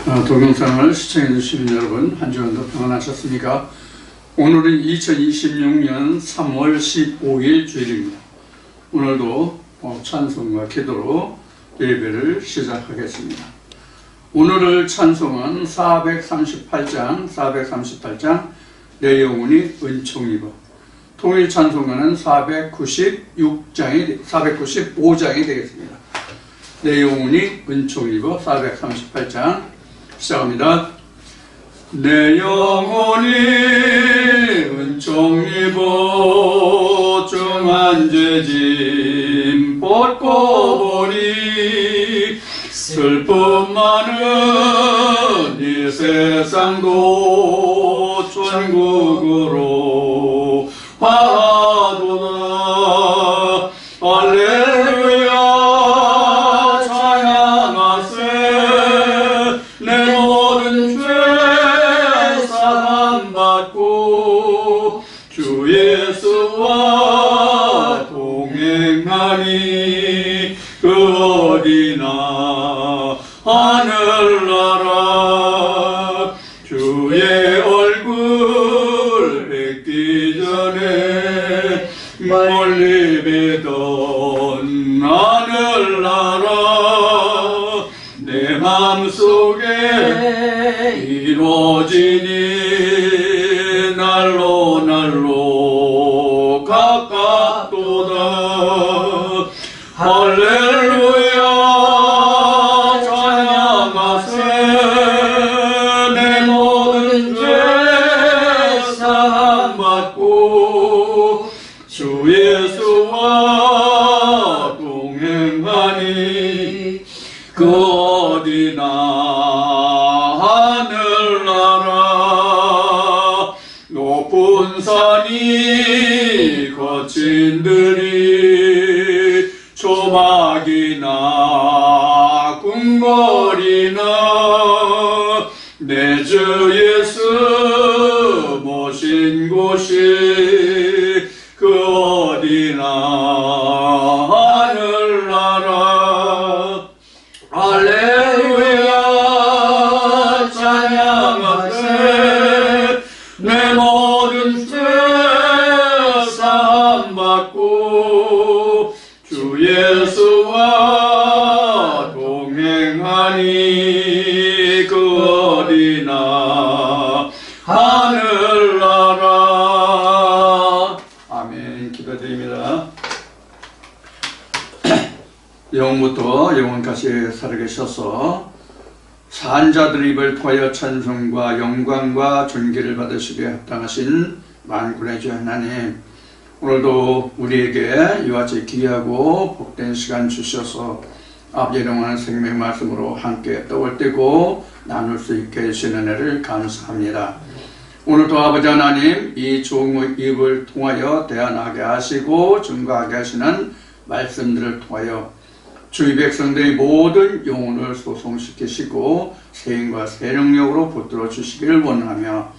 동영상을 시청해 주시는 여러분, 한 주간도 평안하셨습니까? 오늘은 2026년 3월 15일 주일입니다. 오늘도 찬송과 기도로 예배를 시작하겠습니다. 오늘 찬송은 438장 내 영혼이 은총 입어. 통일 찬송가는 495장이 되겠습니다. 내 영혼이 은총 입어 438장 시작합니다. 내 영혼이 은총 입어 중한 죄짐 벗고 보니 슬픔 많은 이 세상도 천국으로 화도다. 할렐루야 찬양하세. 내 모든 죄 사함받고 주 예수와 동행하니 그 어디나 하늘나라 주의 얼굴 뵙기 전에 멀리 뵈던 하늘나라 내 맘속에 이루어지니 날로 가깝도다. 할렐루야 찬양하세. 내 모든 죄 사함받고 주 예수와 동행하니 그 어디나 하늘나라 높은 산이 거친 들이 초막이나 궁궐이나 내 주 예수 모신 곳이 그 어디나 하늘나라. 할렐루야 찬양하세. 내 모든 죄 사함받고 주 예수와 동행하니 그 어디나 하늘나라. 아멘. 기도드립니다. 영부터 영원까지 살아계셔서 산자들의 입을 통하여 찬송과 영광과 존귀를 받으시기에 합당하신 만군의 주 하나님, 오늘도 우리에게 이와 같이 귀하고 복된 시간 주셔서 아버지의 영원한 생명 말씀으로 함께 떠올때고 나눌 수 있게 해주시는 은혜를 감사합니다. 오늘도 아버지 하나님, 이 좋은 입을 통하여 대안하게 하시고 증거하게 하시는 말씀들을 통하여 주의 백성들의 모든 영혼을 소송시키시고 세인과 새 능력으로 붙들어 주시기를 원하며,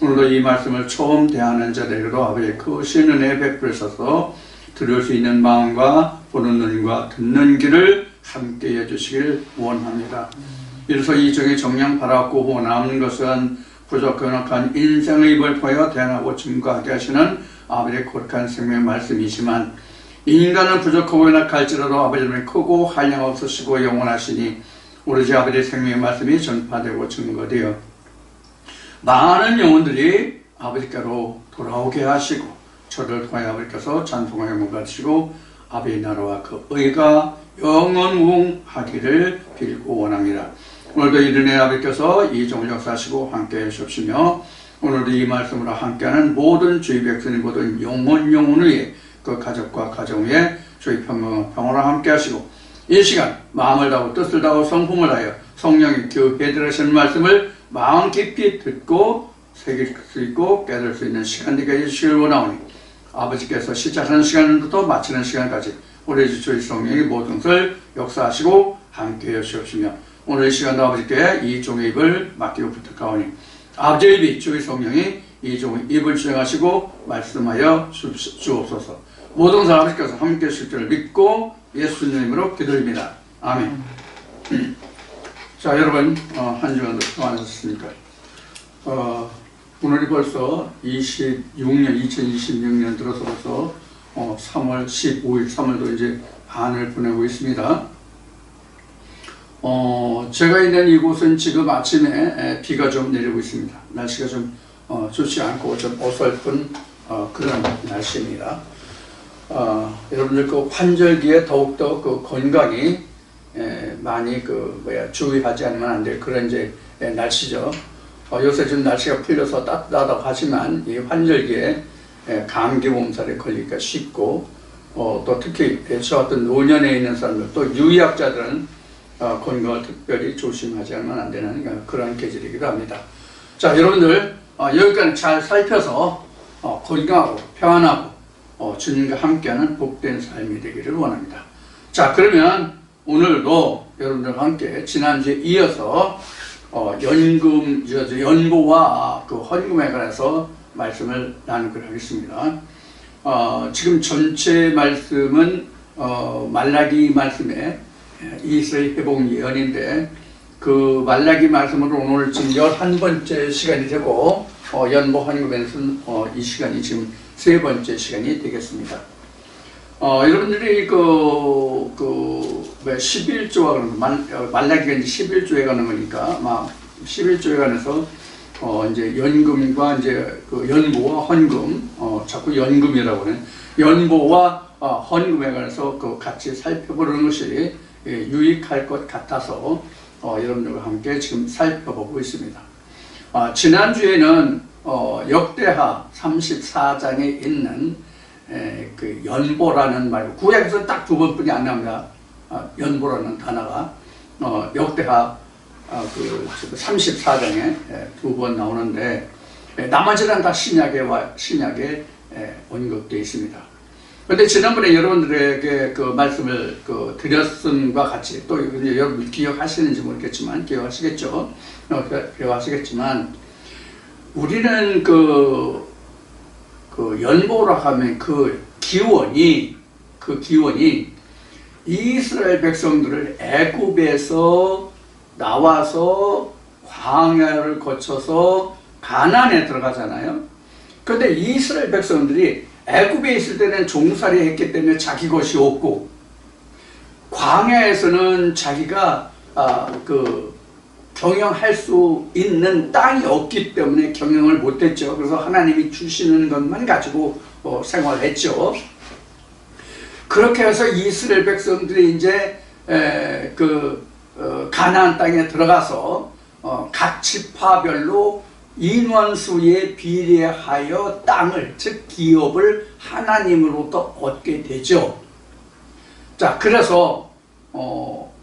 오늘도 이 말씀을 처음 대하는 자들에게도 아버지의 크신 은혜 베풀으셔서 들을 수 있는 마음과 보는 눈과 듣는 귀를 함께 해주시길 원합니다. 이로써 이 종의 정량 바라고 남는 것은 부족한 인생의 입을 통하여 대안하고 증거하게 하시는 아버지의 거룩한 생명의 말씀이지만, 인간은 부족하고 연약할지라도 아버지는 크고 한량 없으시고 영원하시니 오로지 아버지의 생명의 말씀이 전파되고 증거되어 많은 영혼들이 아버지께로 돌아오게 하시고 저를 통하여 아버지께서 찬송과 영광 받으시고 아버지의 나라와 그 의가 영원무궁하기를 빌고 원합니다. 오늘도 이른의 아버지께서 이 종을 역사하시고 함께 해주시며, 오늘도 이 말씀으로 함께하는 모든 주의 백성의 모든 영혼 위에 그 가족과 가정 위에 주의 평강을 함께 하시고, 이 시간 마음을 다하고 뜻을 다하고 성품을 다하여 성령이 교회들하시는 말씀을 마음 깊이 듣고 새길 수 있고 깨달을 수 있는 시간 되게 해주시길 원하오니, 아버지께서 시작하는 시간부터 마치는 시간까지 우리 주의 성령이 모든 것을 역사하시고 함께 해주시옵시며, 오늘 이 시간도 아버지께 이 종의 입을 맡기고 부탁하오니 아버지의 입이 주의 성령이 이 종의 입을 주장하시고 말씀하여 주옵소서. 모든 사람들께서 함께 하실 줄 믿고 예수님으로 기도드립니다. 아멘. 자, 여러분, 한 주간도 평안하셨습니까? 오늘이 벌써 2026년 들어서 벌써 3월 15일, 3월도 이제 반을 보내고 있습니다. 제가 있는 이곳은 지금 아침에 비가 좀 내리고 있습니다. 날씨가 좀 좋지 않고 좀 어설픈 그런 날씨입니다. 여러분들 그 환절기에 더욱더 그 건강이 많이 주의하지 않으면 안 될 그런 이제 날씨죠. 요새 좀 날씨가 풀려서 따뜻하다고 하지만 이 환절기에 감기 몸살에 걸리기가 쉽고 또 특히 저 같은 노년에 있는 사람들 또 유의학자들은 건강을 특별히 조심하지 않으면 안 되는 그런 계절이기도 합니다. 자, 여러분들 여기까지 잘 살펴서 건강하고 평안하고 주님과 함께하는 복된 삶이 되기를 원합니다. 자, 그러면 오늘도 여러분들과 함께 지난주에 이어서 연보와 그 헌금에 관해서 말씀을 나누기로 하겠습니다. 지금 전체 말씀은 말라기 말씀에 이스라엘 회복 예언인데 그 말라기 말씀으로 오늘 지금 11번째 시간이 되고 연보 헌금에서는 이 시간이 지금 3번째 시간이 되겠습니다. 여러분들이 11조가 말라기가 이제 11조에 가는 거니까 11조에 관해서 이제 연금과 이제 그 연보와 헌금 자꾸 연금이라고 하는 연보와 헌금에 관해서 같이 살펴보는 것이 유익할 것 같아서 여러분들과 함께 지금 살펴보고 있습니다. 지난주에는 역대하 34장에 있는 그 연보라는 말, 구약에서는 딱 2번뿐이 안 나옵니다. 연보라는 단어가 역대하 그 34장에 2번 나오는데 나머지는 다 신약에 언급되어 있습니다. 그런데 지난번에 여러분들에게 그 말씀을 드렸음과 같이 또 이제 여러분 기억하시는지 모르겠지만 기억하시겠지만 우리는 그 연보라 하면 그 기원이 이스라엘 백성들을 애굽에서 나와서 광야를 거쳐서 가나안에 들어가잖아요. 그런데 이스라엘 백성들이 애굽에 있을 때는 종살이 했기 때문에 자기 것이 없고 광야에서는 자기가 경영할 수 있는 땅이 없기 때문에 경영을 못했죠. 그래서 하나님이 주시는 것만 가지고 생활했죠. 그렇게 해서 이스라엘 백성들이 이제 가나안 땅에 들어가서 각 지파별로 인원수에 비례하여 땅을, 즉 기업을 하나님으로부터 얻게 되죠. 자, 그래서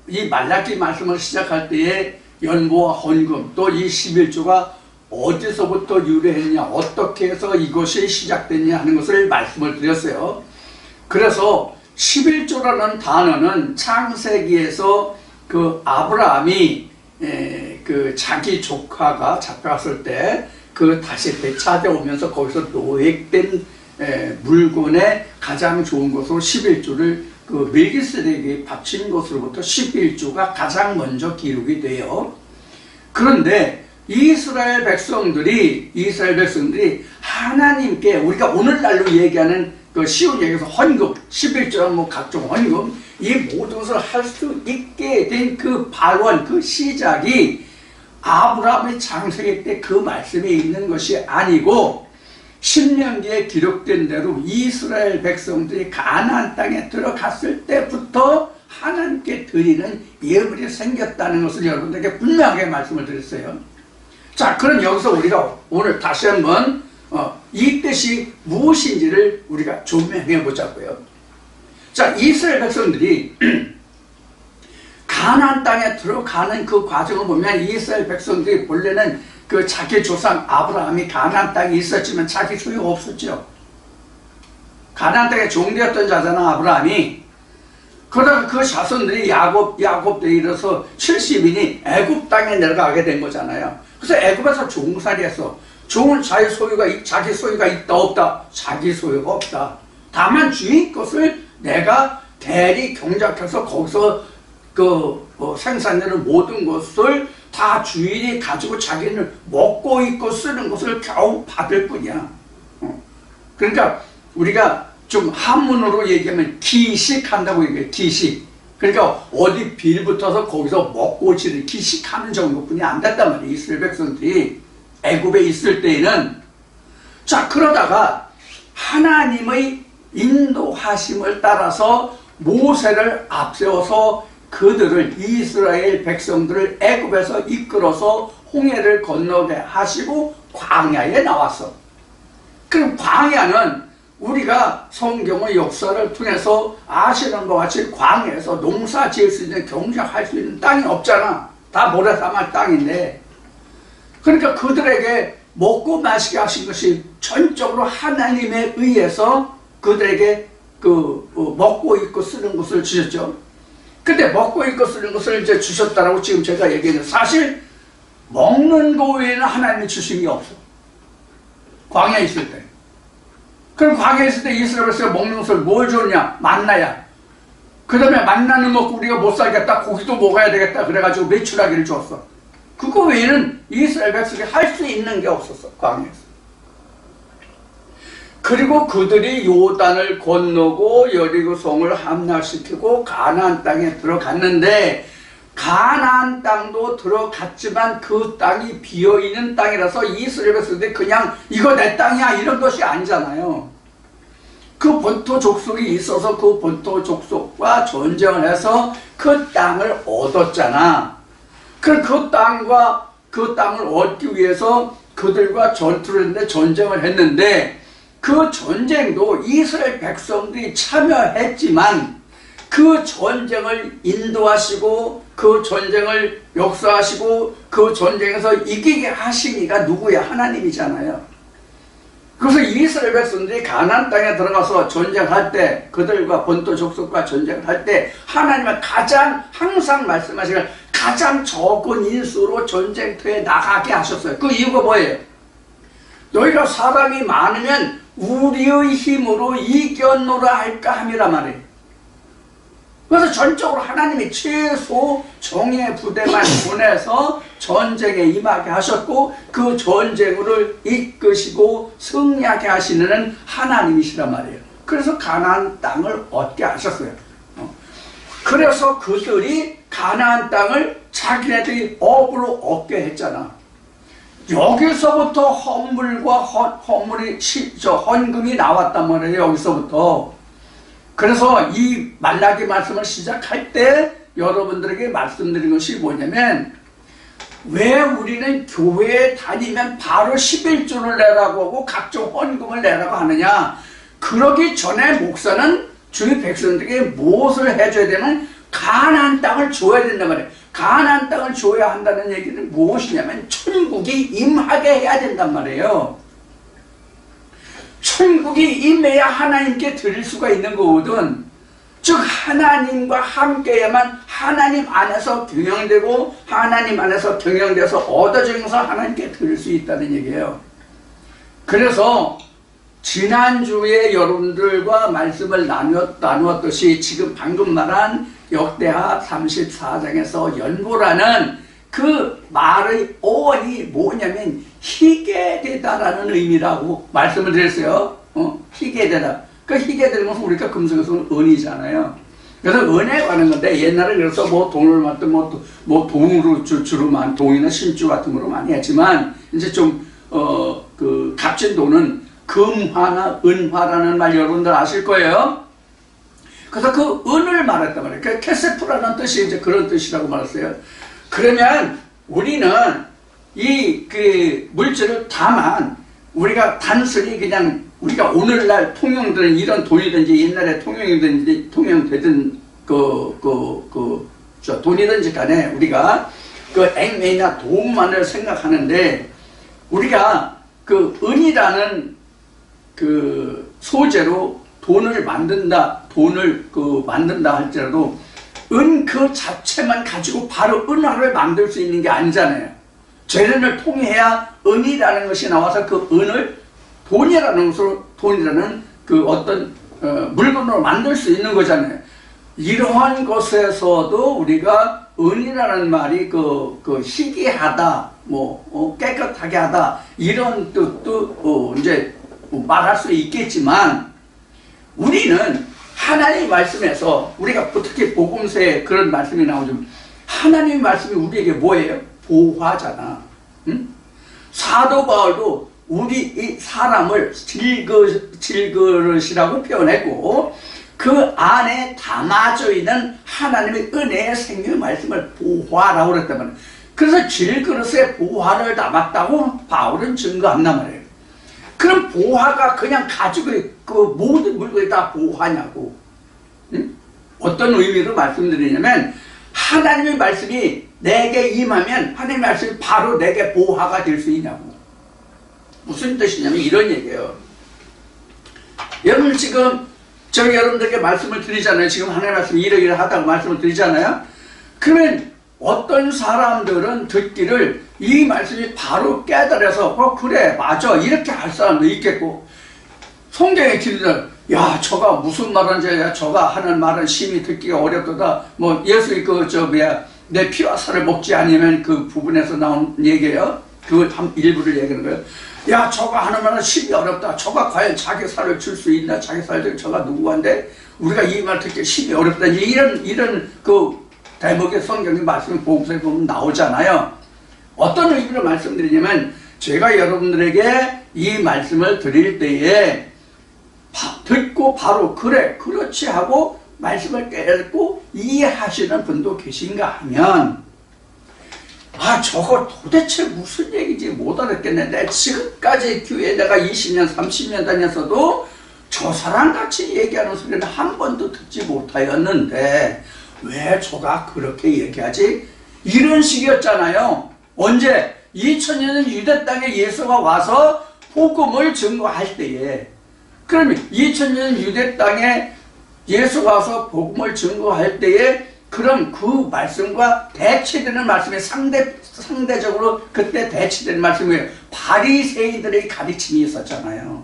이 말라기 말씀을 시작할 때에 연보와 헌금 또 이 11조가 어디서부터 유래했냐, 어떻게 해서 이것이 시작됐냐 하는 것을 말씀을 드렸어요. 그래서 11조라는 단어는 창세기에서 그 아브라함이 자기 조카가 잡혀갔을 때 다시 되찾아오면서 거기서 노획된 물건의 가장 좋은 것으로 11조를 멜기세덱이 바친 것으로부터 11조가 가장 먼저 기록이 돼요. 그런데 이스라엘 백성들이 하나님께 우리가 오늘날로 얘기하는 쉬운 얘기에서 헌금, 11조랑 각종 헌금, 이 모든 것을 할 수 있게 된 그 발원, 그 시작이 아브라함의 창세기 때 그 말씀에 있는 것이 아니고 신명기에 기록된 대로 이스라엘 백성들이 가나안 땅에 들어갔을 때부터 하나님께 드리는 예물이 생겼다는 것을 여러분들에게 분명하게 말씀을 드렸어요. 자, 그럼 여기서 우리가 오늘 다시 한번 이 뜻이 무엇인지를 우리가 조명해 보자고요. 자, 이스라엘 백성들이 가나안 땅에 들어가는 그 과정을 보면 이스라엘 백성들이 본래는 자기 조상 아브라함이 가나안 땅에 있었지만 자기 소유가 없었죠. 가나안 땅에 종되었던 자잖아, 아브라함이. 그러다가 그 자손들이 야곱에 이르러서 70인이 애굽 땅에 내려가게 된 거잖아요. 그래서 애굽에서 종살이했어. 종은 자기 소유가 있다 없다? 자기 소유가 없다. 다만 주인 것을 내가 대리 경작해서 거기서 생산되는 모든 것을 다 주인이 가지고 자기는 먹고 있고 쓰는 것을 겨우 받을 뿐이야. 그러니까 우리가 좀 한문으로 얘기하면 기식한다고 얘기해요. 기식. 그러니까 어디 빌 붙어서 거기서 먹고 지를 기식하는 정도뿐이 안 됐단 말이에요. 이스라엘 백성들이 애굽에 있을 때에는. 자, 그러다가 하나님의 인도하심을 따라서 모세를 앞세워서 그들을, 이스라엘 백성들을 애굽에서 이끌어서 홍해를 건너게 하시고 광야에 나왔어. 그럼 광야는 우리가 성경의 역사를 통해서 아시는 것 같이 광야에서 농사 지을 수 있는, 경작할 수 있는 땅이 없잖아. 다 모래사막 땅인데. 그러니까 그들에게 먹고 마시게 하신 것이 전적으로 하나님에 의해서 그들에게 먹고 입고 쓰는 것을 주셨죠. 근데 먹고 입고 쓰는 것을 이제 주셨다라고 지금 제가 얘기했는데, 사실 먹는 거 외에는 하나님이 주신 게 없어. 광야에 있을 때. 그럼 광야에 있을 때 이스라엘에서 먹는 것을 뭘 줬냐? 만나야. 그 다음에 만나는 먹고 우리가 못 살겠다, 고기도 먹어야 되겠다, 그래가지고 메추라기를 줬어. 그거 외에는 이스라엘 백성이 할 수 있는 게 없었어, 광야에서. 그리고 그들이 요단을 건너고 여리고성을 함락시키고 가나안 땅에 들어갔는데, 가나안 땅도 들어갔지만 그 땅이 비어있는 땅이라서 이스라엘 백성들이 그냥 이거 내 땅이야 이런 것이 아니잖아요. 그 본토 족속이 있어서 그 본토 족속과 전쟁을 해서 그 땅을 얻었잖아. 그 땅을 얻기 위해서 그들과 전투를 했는데, 전쟁을 했는데, 그 전쟁도 이스라엘 백성들이 참여했지만 그 전쟁을 인도하시고 그 전쟁을 역사하시고 그 전쟁에서 이기게 하신 이가 누구야? 하나님이잖아요. 그래서 이스라엘 백성들이 가나안 땅에 들어가서 전쟁할 때, 그들과 본토 족속과 전쟁할 때 하나님은 가장, 항상 말씀하시는 가장 적은 인수로 전쟁터에 나가게 하셨어요. 그 이유가 뭐예요? 너희가 사람이 많으면 우리의 힘으로 이겨노라 할까 함이란 말이에요. 그래서 전적으로 하나님이 최소 정예 부대만 보내서 전쟁에 임하게 하셨고, 그 전쟁을 이끄시고 승리하게 하시는 하나님이시란 말이에요. 그래서 가나안 땅을 얻게 하셨어요. 그래서 그들이 가나안 땅을 자기네들이 업으로 얻게 했잖아. 여기서부터 헌금이 나왔단 말이에요. 여기서부터. 그래서 이 말라기 말씀을 시작할 때 여러분들에게 말씀드린 것이 뭐냐면, 왜 우리는 교회에 다니면 바로 11조를 내라고 하고 각종 헌금을 내라고 하느냐? 그러기 전에 목사는 주의 백성들에게 무엇을 해줘야 되면 가나안 땅을 줘야 된단 말이에요. 가나안 땅을 줘야 한다는 얘기는 무엇이냐면 천국이 임하게 해야 된단 말이에요. 천국이 임해야 하나님께 드릴 수가 있는 거거든. 즉 하나님과 함께야만 하나님 안에서 경영되고, 하나님 안에서 경영돼서 얻어지면서 하나님께 드릴 수 있다는 얘기예요. 그래서 지난주에 여러분들과 말씀을 나누었듯이 지금 방금 말한 역대하 34장에서 연보라는 그 말의 어원이 뭐냐면 희게 되다라는 의미라고 말씀을 드렸어요. 희게 되다. 그 희게 되는 것은 우리가 금속에서는 은이잖아요. 그래서 은에 관한 건데, 옛날에 그래서 뭐 돈을 받든 뭐 돈으로 주로 돈이나 신주 같은 거로 많이 했지만, 이제 좀 그 값진 돈은 금화나 은화라는 말 여러분들 아실 거예요. 그래서 그 은을 말했단 말이에요. 그 케세프라는 뜻이 이제 그런 뜻이라고 말했어요. 그러면 우리는 이 물질을 다만 우리가 단순히 그냥 우리가 오늘날 통용되는 이런 돈이든지 옛날에 통용되던 돈이든지 간에 우리가 그 액면이나 돈만을 생각하는데, 우리가 그 은이라는 그 소재로 돈을 만든다 할지라도 은 그 자체만 가지고 바로 은화를 만들 수 있는 게 아니잖아요. 재련을 통해야 은이라는 것이 나와서 그 은을 돈이라는 그 어떤 물건으로 만들 수 있는 거잖아요. 이러한 것에서도 우리가 은이라는 말이 희귀하다, 깨끗하게 하다, 이런 뜻도 이제 말할 수 있겠지만, 우리는 하나님의 말씀에서 우리가 특히 복음서에 그런 말씀이 나오죠. 하나님의 말씀이 우리에게 뭐예요? 보화잖아. 응? 사도 바울도 우리 이 사람을 질그릇이라고 표현했고, 그 안에 담아져 있는 하나님의 은혜의 생명의 말씀을 보화라고 그랬단 말이에요. 그래서 질그릇에 보화를 담았다고 바울은 증거한단 말이에요. 그럼 보화가 그냥 가지고 그 모든 물건이 다 보화냐고. 응? 어떤 의미로 말씀드리냐면, 하나님의 말씀이 내게 임하면 하나님의 말씀이 바로 내게 보화가 될 수 있냐고. 무슨 뜻이냐면 이런 얘기예요. 여러분 지금 저희 여러분들께 말씀을 드리잖아요. 지금 하나님의 말씀이 이러기를 하다고 말씀을 드리잖아요. 그러면 어떤 사람들은 듣기를 이 말씀이 바로 깨달아서 그래 맞아 이렇게 할 사람도 있겠고, 성경에 기르들 야 저가 무슨 말하는지, 야 저가 하는 말은 심히 듣기가 어렵다, 예수 내 피와 살을 먹지 않으면 그 부분에서 나온 얘기예요. 그 일부를 얘기하는 거예요. 야 저가 하는 말은 심히 어렵다, 저가 과연 자기 살을 줄 수 있나, 자기 살을 저가 누구한데 우리가 이 말 듣기 심히 어렵다, 이런 그 대목의 성경의 말씀이 복음서에 보면 나오잖아요. 어떤 의미로 말씀드리냐면, 제가 여러분들에게 이 말씀을 드릴 때에 듣고 바로 그래 그렇지 하고 말씀을 깨닫고 이해하시는 분도 계신가 하면, 저거 도대체 무슨 얘기인지 못 알았겠는데, 지금까지 교회에 내가 20년 30년 다녔어도 저 사람같이 얘기하는 소리는 한 번도 듣지 못하였는데 왜 저가 그렇게 얘기하지? 이런 식이었잖아요. 언제? 2000년 유대 땅에 예수가 와서 복음을 증거할 때에. 그러면 2000년 유대 땅에 예수가 와서 복음을 증거할 때에, 그럼 그 말씀과 대치되는 말씀이 상대적으로 그때 대치되는 말씀이 바리새인들의 가르침이 있었잖아요.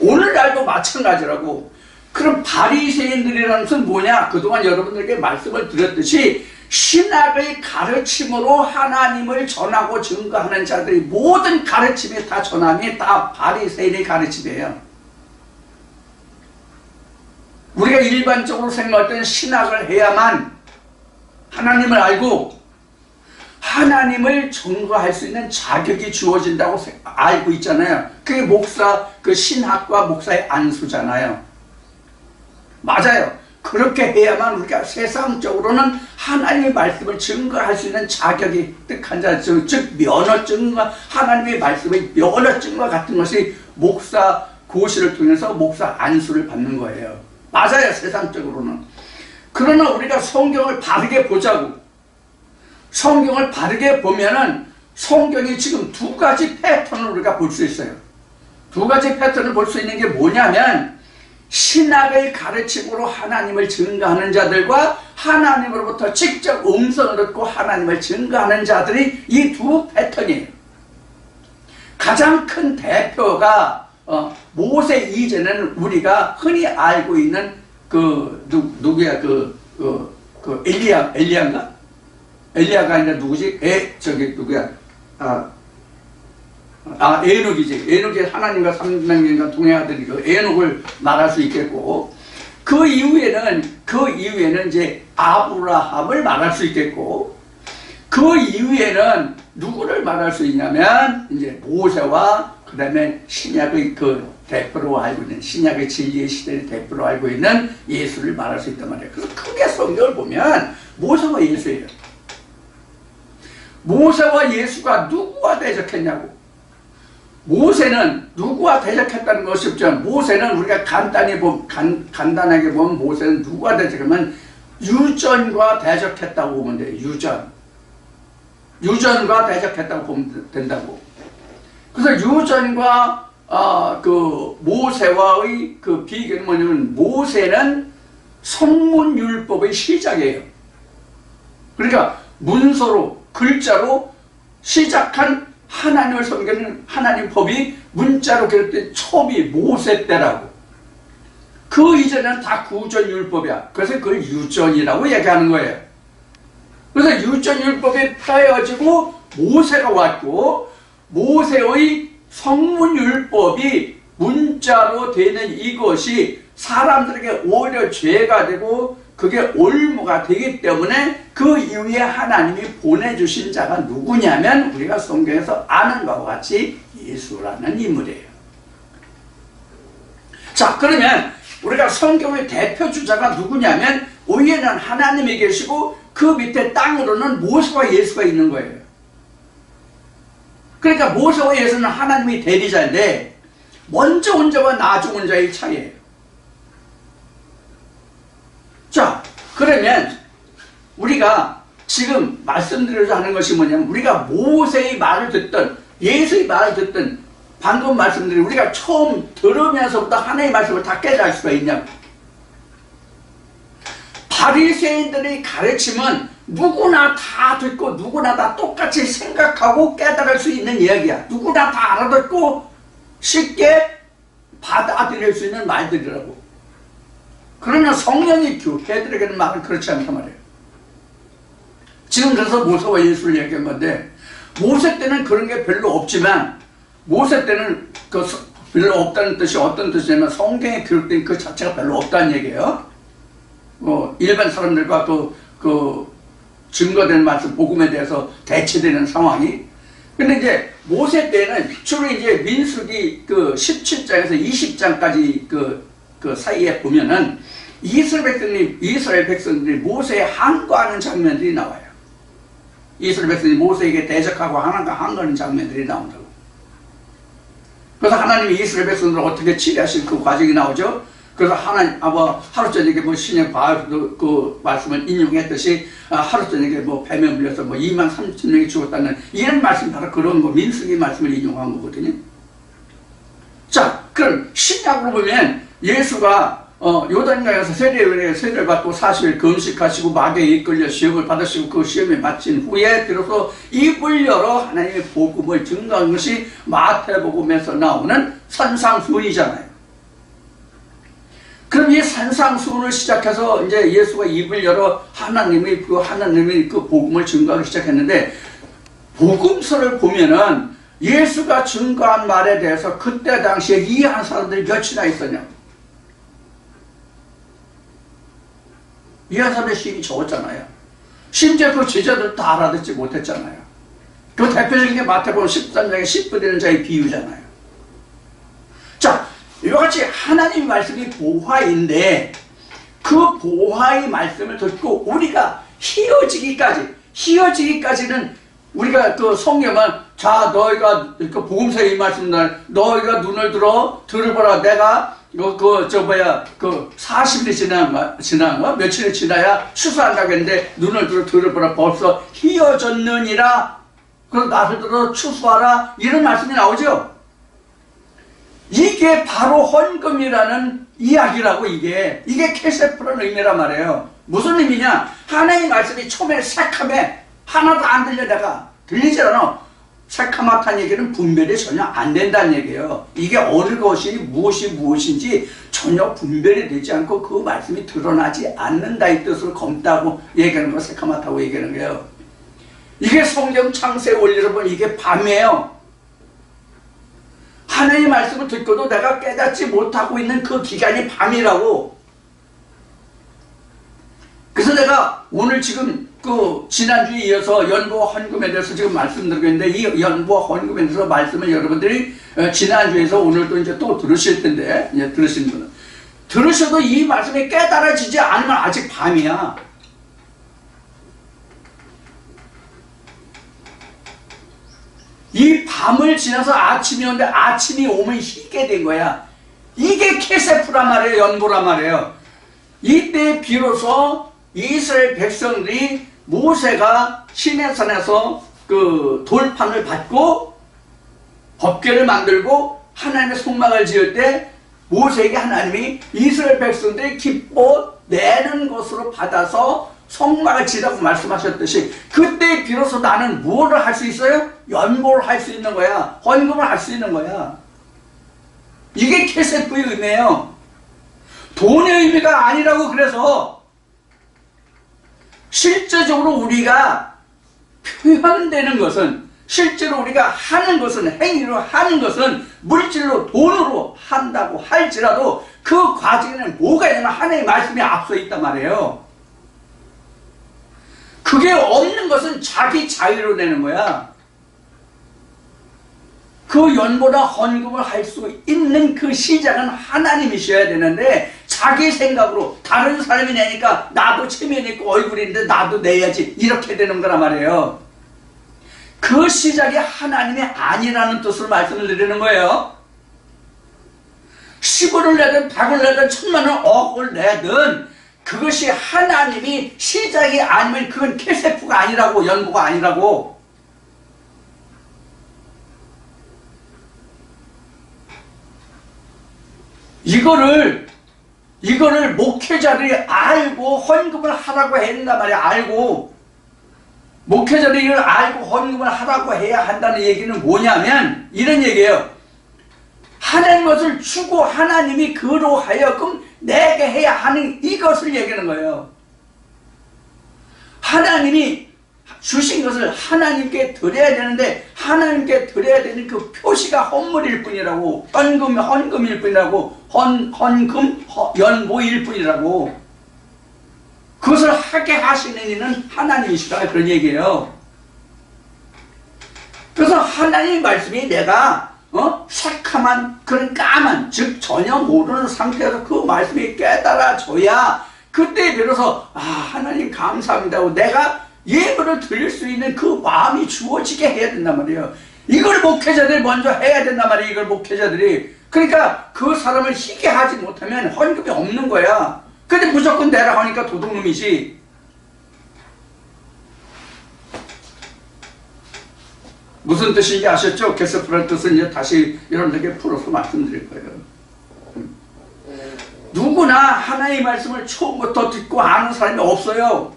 오늘날도 마찬가지라고. 그럼 바리새인들이라는 것은 뭐냐? 그동안 여러분들에게 말씀을 드렸듯이 신학의 가르침으로 하나님을 전하고 증거하는 자들이 모든 가르침이 다 전함이 다 바리새인의 가르침이에요. 우리가 일반적으로 생각할 때는 신학을 해야만 하나님을 알고 하나님을 증거할 수 있는 자격이 주어진다고 알고 있잖아요. 그게 그 신학과 목사의 안수잖아요. 맞아요. 그렇게 해야만 우리가 세상적으로는 하나님의 말씀을 증거할 수 있는 자격이 획득한 자, 즉 면허증과 하나님의 말씀의 면허증과 같은 것이 목사 고시를 통해서 목사 안수를 받는 거예요. 맞아요, 세상적으로는. 그러나 우리가 성경을 바르게 보자고. 성경을 바르게 보면은 성경이 지금 두 가지 패턴을 우리가 볼 수 있어요. 두 가지 패턴을 볼 수 있는 게 뭐냐면, 신학의 가르침으로 하나님을 증거하는 자들과 하나님으로부터 직접 음성을 듣고 하나님을 증거하는 자들이 이 두 패턴이에요. 가장 큰 대표가 모세 이전에는 우리가 흔히 알고 있는 누구야 엘리야인가? 엘리야가 아니라 누구지? 누구야? 에녹이지. 에녹이 하나님과 300년간 동행하더니 그 에녹을 말할 수 있겠고, 그 이후에는 이제 아브라함을 말할 수 있겠고, 그 이후에는 누구를 말할 수 있냐면 이제 모세와 그 다음에 신약의 그 대표로 알고 있는, 신약의 진리의 시대의 대표로 알고 있는 예수를 말할 수 있단 말이에요. 그래서 크게 성경을 보면 모세와 예수예요. 모세와 예수가 누구와 대적했냐고. 모세는 누구와 대적했다는 것이 없지만, 모세는 우리가 간단하게 보면 모세는 누구와 대적하면 유전과 대적했다고 보면 돼요. 유전과 대적했다고 보면 된다고. 그래서 유전과 모세와의 그 비교는 뭐냐면, 모세는 성문율법의 시작이에요. 그러니까 문서로, 글자로 시작한 하나님을 섬기는 하나님 법이 문자로 기록된 처음이 모세 때라고. 그 이전에는 다 구전율법이야. 그래서 그걸 유전이라고 얘기하는 거예요. 그래서 유전율법에 따여지고 모세가 왔고, 모세의 성문율법이 문자로 되는 이것이 사람들에게 오히려 죄가 되고 그게 올무가 되기 때문에 그 이후에 하나님이 보내주신 자가 누구냐면 우리가 성경에서 아는 것과 같이 예수라는 인물이에요. 자, 그러면 우리가 성경의 대표 주자가 누구냐면 위에는 하나님이 계시고 그 밑에 땅으로는 모세와 예수가 있는 거예요. 그러니까 모세와 예수는 하나님이 대리자인데 먼저 온 자와 나중 온 자의 차이예요. 자, 그러면 우리가 지금 말씀드리려고 하는 것이 뭐냐면 우리가 모세의 말을 듣던 예수의 말을 듣던 방금 말씀드린 우리가 처음 들으면서부터 하나님의 말씀을 다 깨달을 수가 있냐고. 바리새인들의 가르침은 누구나 다 듣고 누구나 다 똑같이 생각하고 깨달을 수 있는 이야기야. 누구나 다 알아듣고 쉽게 받아들일 수 있는 말들이라고. 그러나 성령이 교회들에게는 말은 그렇지 않단 말이에요. 지금 그래서 모세와 예수를 얘기한 건데 모세 때는 그런 게 별로 없지만 모세 때는 별로 없다는 뜻이 어떤 뜻이냐면 성경에 기록된 그 자체가 별로 없다는 얘기예요. 일반 사람들과 증거된 말씀, 복음에 대해서 대치되는 상황이. 근데 이제 모세 때는 주로 이제 민수기 17장에서 20장까지 그 사이에 보면은 이스라엘 백성들이 모세에 항거하는 장면들이 나와요. 이스라엘 백성이 모세에게 대적하고 항거하는 장면들이 나온다고. 그래서 하나님이 이스라엘 백성들을 어떻게 치료하실 그 과정이 나오죠. 그래서 하루 저녁에 신약 바알 그 말씀을 인용했듯이 하루 저녁에 뱀에 물려서 2만 3천 명이 죽었다는 이런 말씀 바로 그런 거 민수기 말씀을 인용한 거거든요. 자, 그럼 신약으로 보면 예수가 요단강에서 세례를 받고 40일 금식하시고 마귀에 이끌려 시험을 받으시고 그 시험에 마친 후에 비로소 입을 열어 하나님의 복음을 증거한 것이 마태복음에서 나오는 산상수훈이잖아요. 그럼 이 산상수훈을 시작해서 이제 예수가 입을 열어 하나님의 그 복음을 증거하기 시작했는데 복음서를 보면은 예수가 증거한 말에 대해서 그때 당시에 이해한 사람들이 몇이나 있었냐? 이해한 사람들의 힘이 적었잖아요. 심지어 그 제자들 다 알아듣지 못했잖아요. 그 대표적인 게 마태복음 13장에 씨 뿌리는 자의 비유잖아요. 자, 이와 같이 하나님의 말씀이 보화인데 그 보화의 말씀을 듣고 우리가 희어지기까지는 우리가 그 성경은 자 너희가 그 복음서의 이 말씀을 너희가 눈을 들어보라 내가 40일이 지난 며칠이 지나야 추수한다고 했는데 눈을 들어보라 벌써 희어졌느니라. 그래서 나를 들어 추수하라 이런 말씀이 나오죠. 이게 바로 헌금이라는 이야기라고. 이게 케세프라는 의미란 말이에요. 무슨 의미냐? 하나님의 말씀이 처음에 새카매 하나도 안 들려. 내가 들리지 않아. 새카맣다는 얘기는 분별이 전혀 안 된다는 얘기예요. 이게 어느 것이 무엇인지 전혀 분별이 되지 않고 그 말씀이 드러나지 않는다 이 뜻으로 검다고 얘기하는 거, 새카맣다고 얘기하는 거예요. 이게 성경 창세 원리로 보면 이게 밤이에요. 하나님의 말씀을 듣고도 내가 깨닫지 못하고 있는 그 기간이 밤이라고. 그래서 내가 오늘 지금 지난주에 이어서 연보와 헌금에 대해서 지금 말씀드리고 있는데 이 연보와 헌금에 대해서 말씀을 여러분들이 지난주에서 오늘도 이제 또 들으실 텐데, 이제 들으시는 분은 들으셔도 이 말씀이 깨달아지지 않으면 아직 밤이야. 이 밤을 지나서 아침이 오는데 아침이 오면 희게 된 거야. 이게 케세프란 말이에요. 연보란 말이에요. 이때 비로소 이스라엘 백성들이 모세가 시내산에서 그 돌판을 받고 법궤를 만들고 하나님의 성막을 지을 때 모세에게 하나님이 이스라엘 백성들이 기뻐 내는 것으로 받아서 성막을 지라고 말씀하셨듯이 그때 비로소 나는 무엇을 할 수 있어요? 연보를 할 수 있는 거야. 헌금을 할 수 있는 거야. 이게 케세프의 의미예요. 돈의 의미가 아니라고. 그래서 실제적으로 우리가 표현되는 것은, 실제로 우리가 하는 것은, 행위로 하는 것은 물질로 돈으로 한다고 할지라도 그 과정에는 뭐가 있냐면 하나님의 말씀이 앞서 있단 말이에요. 그게 없는 것은 자기 자유로 내는 거야. 그 연보나 헌금을 할 수 있는 그 시작은 하나님이셔야 되는데, 자기 생각으로 다른 사람이 내니까 나도 체면이 있고 얼굴인데 나도 내야지, 이렇게 되는 거란 말이에요. 그 시작이 하나님이 아니라는 뜻으로 말씀을 드리는 거예요. 10원을 내든 100원을 내든 1000만원, 억을 내든 그것이 하나님이 시작이 아니면 그건 케세프가 아니라고, 연보가 아니라고. 이거를 목회자들이 알고 헌금을 하라고 해야 된단 말이야. 알고. 목회자들이 이걸 알고 헌금을 하라고 해야 한다는 얘기는 뭐냐면 이런 얘기예요. 하나님 것을 주고 하나님이 그로 하여금 내게 해야 하는 이것을 얘기하는 거예요. 하나님이 주신 것을 하나님께 드려야 되는데, 하나님께 드려야 되는 그 표시가 헌물일 뿐이라고, 헌금일 뿐이라고, 연보일 뿐이라고. 그것을 하게 하시는 이는 하나님이시다, 그런 얘기예요. 그래서 하나님의 말씀이 내가 새카만, 그런 까만, 즉 전혀 모르는 상태에서 그 말씀이 깨달아져야 그때 비로소 하나님 감사합니다 하고 내가 예물을 드릴 수 있는 그 마음이 주어지게 해야 된단 말이에요. 이걸 목회자들이 먼저 해야 된단 말이에요. 이걸 목회자들이. 그러니까 그 사람을 희게 하지 못하면 헌금이 없는 거야. 근데 무조건 내라 하니까 도둑놈이지. 무슨 뜻인지 아셨죠? 게세프라는 뜻은 이제 다시 여러분들에게 풀어서 말씀드릴 거예요. 누구나 하나님의 말씀을 처음부터 듣고 아는 사람이 없어요.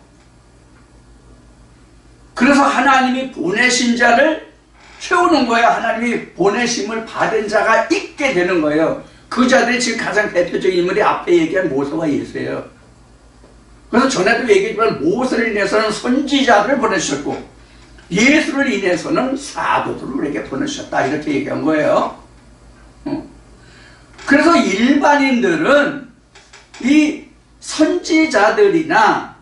그래서 하나님이 보내신 자를 채우는 거야. 하나님이 보내심을 받은 자가 있게 되는 거예요. 그 자들이 지금 가장 대표적인 인물이 앞에 얘기한 모세와 예수예요. 그래서 전에도 얘기했지만 모세를 인해서는 선지자들을 보내셨고 예수를 인해서는 사도들을 우리에게 보내셨다, 이렇게 얘기한 거예요. 그래서 일반인들은 이 선지자들이나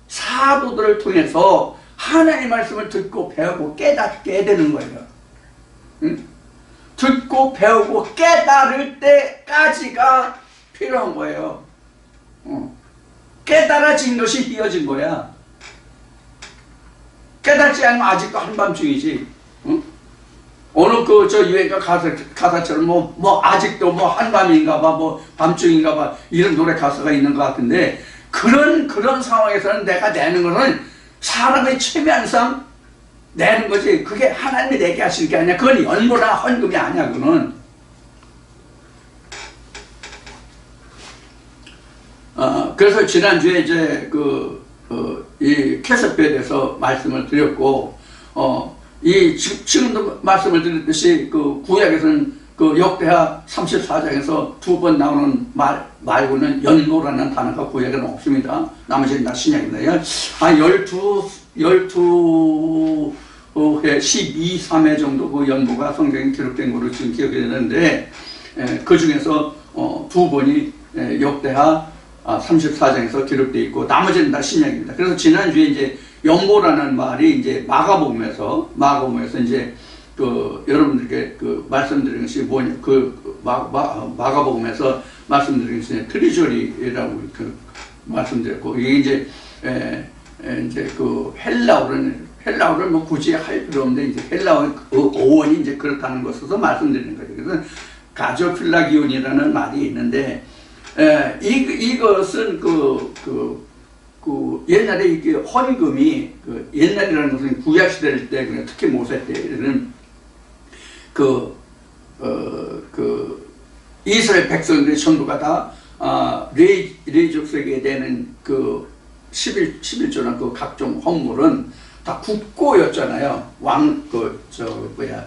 사도들을 통해서 하나님의 말씀을 듣고 배우고 깨닫게 되는 거예요. 듣고 배우고 깨달을 때까지가 필요한 거예요. 깨달아진 것이 이어진 거야. 깨닫지 않으면 아직도 한밤중이지. 어느 저 유행가 가사처럼 아직도 한밤인가 봐, 밤중인가 봐, 이런 노래 가사가 있는 것 같은데, 그런 상황에서는 내가 내는 것은 사람의 체면상 내는 거지. 그게 하나님이 내게 하시는 게 아니야. 그건 연보나 헌금이 아니야. 그거는. 그래서 지난주에 이제 이 케세프에 대해서 말씀을 드렸고, 지금도 말씀을 드렸듯이 구약에서는 역대하 34장에서 2번 나오는 말 말고는 연보라는 단어가 구약에는 없습니다. 나머지는 다 신약입니다. 12회 12, 3회 정도 그 연보가 성경에 기록된 것으로 지금 기억이 되는데, 그 중에서 2번이 역대하 34장에서 기록되어 있고 나머지는 다 신약입니다. 그래서 지난주에 이제 연보라는 말이 이제 마가복음에서 이제 여러분들께 말씀드린 것이 뭐냐, 마가복음에서 말씀드린 것이 트리저리라고 말씀드렸고, 이게 이제 헬라어를 뭐 굳이 할 필요 없는데, 이제 헬라어 어원이 이제 그렇다는 것에서 말씀드리는 거죠. 그래서 가조필라기온이라는 말이 있는데, 이것은 옛날에 이게 헌금이, 옛날이라는 것은 구약시대 때, 특히 모세 때는 이스라엘 백성들의 전부가 다, 레이족속에 되는 11조나 각종 헌물은 다 국고였잖아요.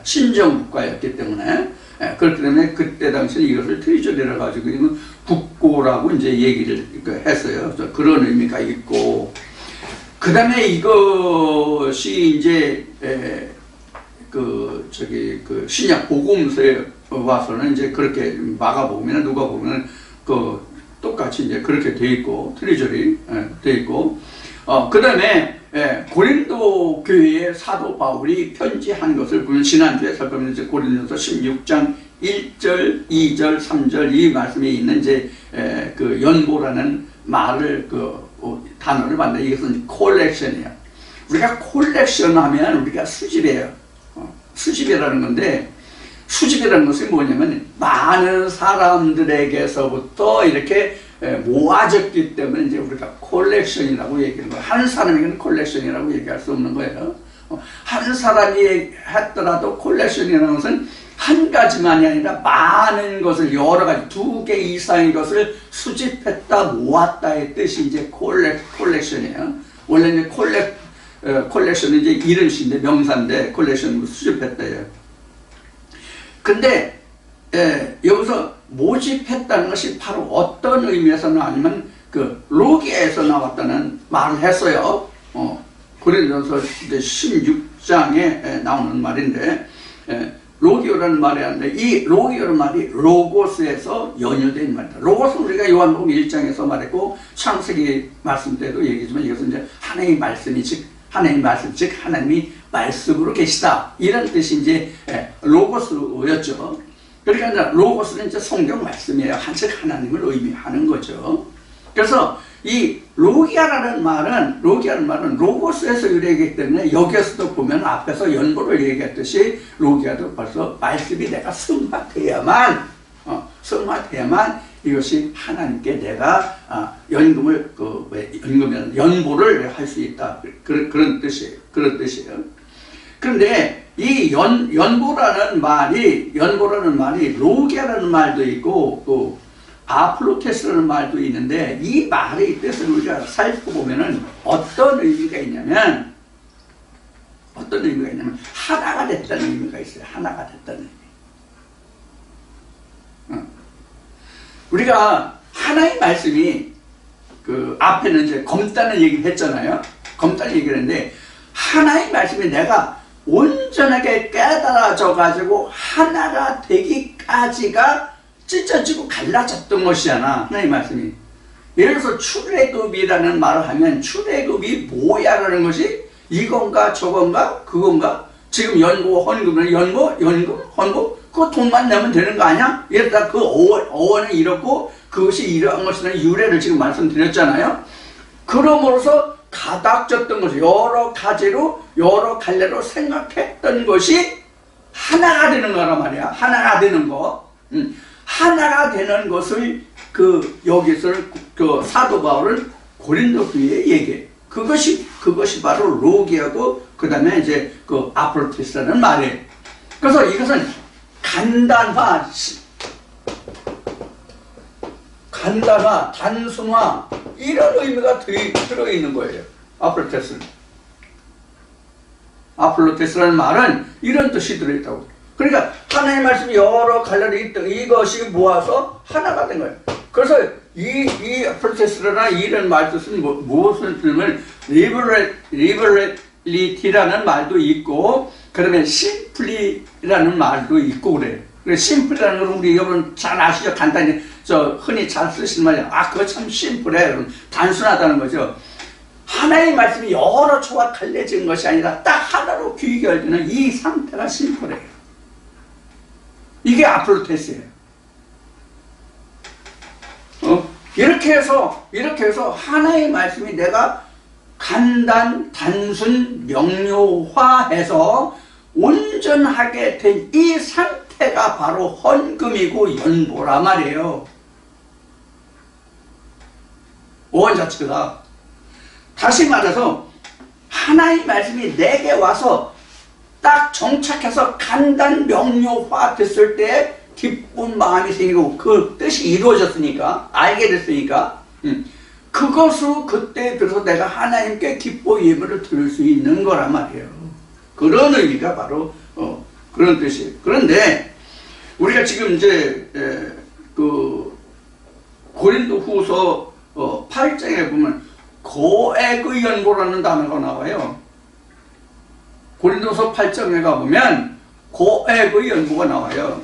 신정국가였기 때문에. 그렇기 때문에 그때 당시에 이것을 트리저리라 가지고, 있고라고 이제 얘기를 했어요. 그런 의미가 있고, 그 다음에 이것이 이제 그 신약 복음서에 와서는 이제 그렇게 마가복음이나 누가복음은 그 똑같이 이제 그렇게 돼 있고 트리저리 돼 있고, 그 다음에 고린도 교회에 사도 바울이 편지한 것을 보면 지난주에 살펴봤는데 고린도서 16장 1절, 2절, 3절 이 말씀에 있는 이제 그 연보라는 말을 단어를 봤는데 이것은 콜렉션이에요. 우리가 콜렉션 하면 우리가 수집해요. 수집이라는 건데, 수집이라는 것이 뭐냐면 많은 사람들에게서부터 이렇게 모아졌기 때문에 이제 우리가 콜렉션이라고 얘기하는 거예요. 한 사람에게는 콜렉션이라고 얘기할 수 없는 거예요. 한 사람이 했더라도 콜렉션이라는 것은 한 가지만이 아니라 많은 것을, 여러 가지, 2개 이상의 것을 수집했다, 모았다의 뜻이 이제 콜렉션이에요. 원래 이제 콜렉션은 이제 이름인데 명사인데 콜렉션으로 수집했다예요. 근데 여기서 모집했다는 것이 바로 어떤 의미에서 나오냐면 그 로기에서 나왔다는 말을 했어요. 고린도서 16장에 나오는 말인데, 로기오라는 말이 하는데 이 로기오라는 말이 로고스에서 연유된 말이다. 로고스는 우리가 요한복음 1장에서 말했고 창세기 말씀 때도 얘기지만 이것은 이제 하나님의 말씀이 즉 하나님의 말씀 즉 하나님이 말씀으로 계시다 이런 뜻이 이제 로고스였죠. 그러니까 이제 로고스는 이제 성경 말씀이에요. 즉 하나님을 의미하는 거죠. 그래서 이 로기아라는 말은 로고스에서 유래하기 때문에 여기에서도 보면 앞에서 연보를 얘기했듯이 로기아도 벌써 말씀이 내가 승화돼야만 이것이 하나님께 내가 연보를 할 수 있다. 그런 뜻이에요. 그런데 이 연보라는 말이 로기아라는 말도 있고 또 아플로테스라는 말도 있는데 이 말의 뜻을 우리가 살펴보면은 어떤 의미가 있냐면 하나가 됐다는 의미가 있어요. 하나가 됐다는 의미. 우리가 하나의 말씀이 그 앞에는 이제 검다는 얘기를 했잖아요. 검다는 얘기를 했는데 하나의 말씀이 내가 온전하게 깨달아져 가지고 하나가 되기까지가 찢어지고 갈라졌던 것이잖아. 하나의 말씀이. 예를 들어서 출애굽이라는 말을 하면 출애굽이 뭐야라는 것이 이건가 저건가 그건가 지금 연고 헌금은 연금 헌금 그거 돈만 내면 되는 거 아니야? 예를 들어 그 어원은 이렇고 그것이 이러한 것이라는 유래를 지금 말씀드렸잖아요. 그러므로서 가닥졌던 것이 여러 가지로 여러 갈래로 생각했던 것이 하나가 되는 거란 말이야. 하나가 되는 거. 하나가 되는 것을 여기서 사도 바울은 고린도 교회에 얘기해. 그것이 바로 로기하고 그 다음에 이제 아폴로테스라는 말이에요. 그래서 이것은 간단화, 단순화 이런 의미가 들어있는 거예요. 아폴로테스라는 말은 이런 뜻이 들어있다고. 그러니까 하나의 말씀이 여러 갈래로 있던 이것이 모아서 하나가 된 거예요. 그래서 이 아폴로테스라나 이런 말 뜻은 무엇을 들으면 리버럴리티라는 말도 있고 그러면 심플리라는 말도 있고 그래요. 심플이라는 걸 우리 여러분 잘 아시죠? 간단히 흔히 잘 쓰시는 말이에요. 그거 참 심플해. 단순하다는 거죠. 하나의 말씀이 여러 초가 갈려진 것이 아니라 딱 하나로 귀결되는 이 상태가 심플해요. 이게 아폴로테스예요. 이렇게 해서 하나의 말씀이 내가 단순, 명료화해서 온전하게 된 이 상태가 바로 헌금이고 연보라 말이에요. 어원 자체가. 다시 말해서 하나의 말씀이 내게 와서 딱 정착해서 간단 명료화 됐을 때 기쁜 마음이 생기고 그 뜻이 이루어졌으니까 알게 됐으니까 그것으로 그때 들어서 내가 하나님께 기뻐 예배를 드릴 수 있는 거란 말이에요. 그런 의미가 바로 그런 뜻이에요. 그런데 우리가 지금 이제 고린도후서 8장에 보면 고액의 연고라는 단어가 나와요. 고린도서 8장에 가보면 고액의 연고가 나와요.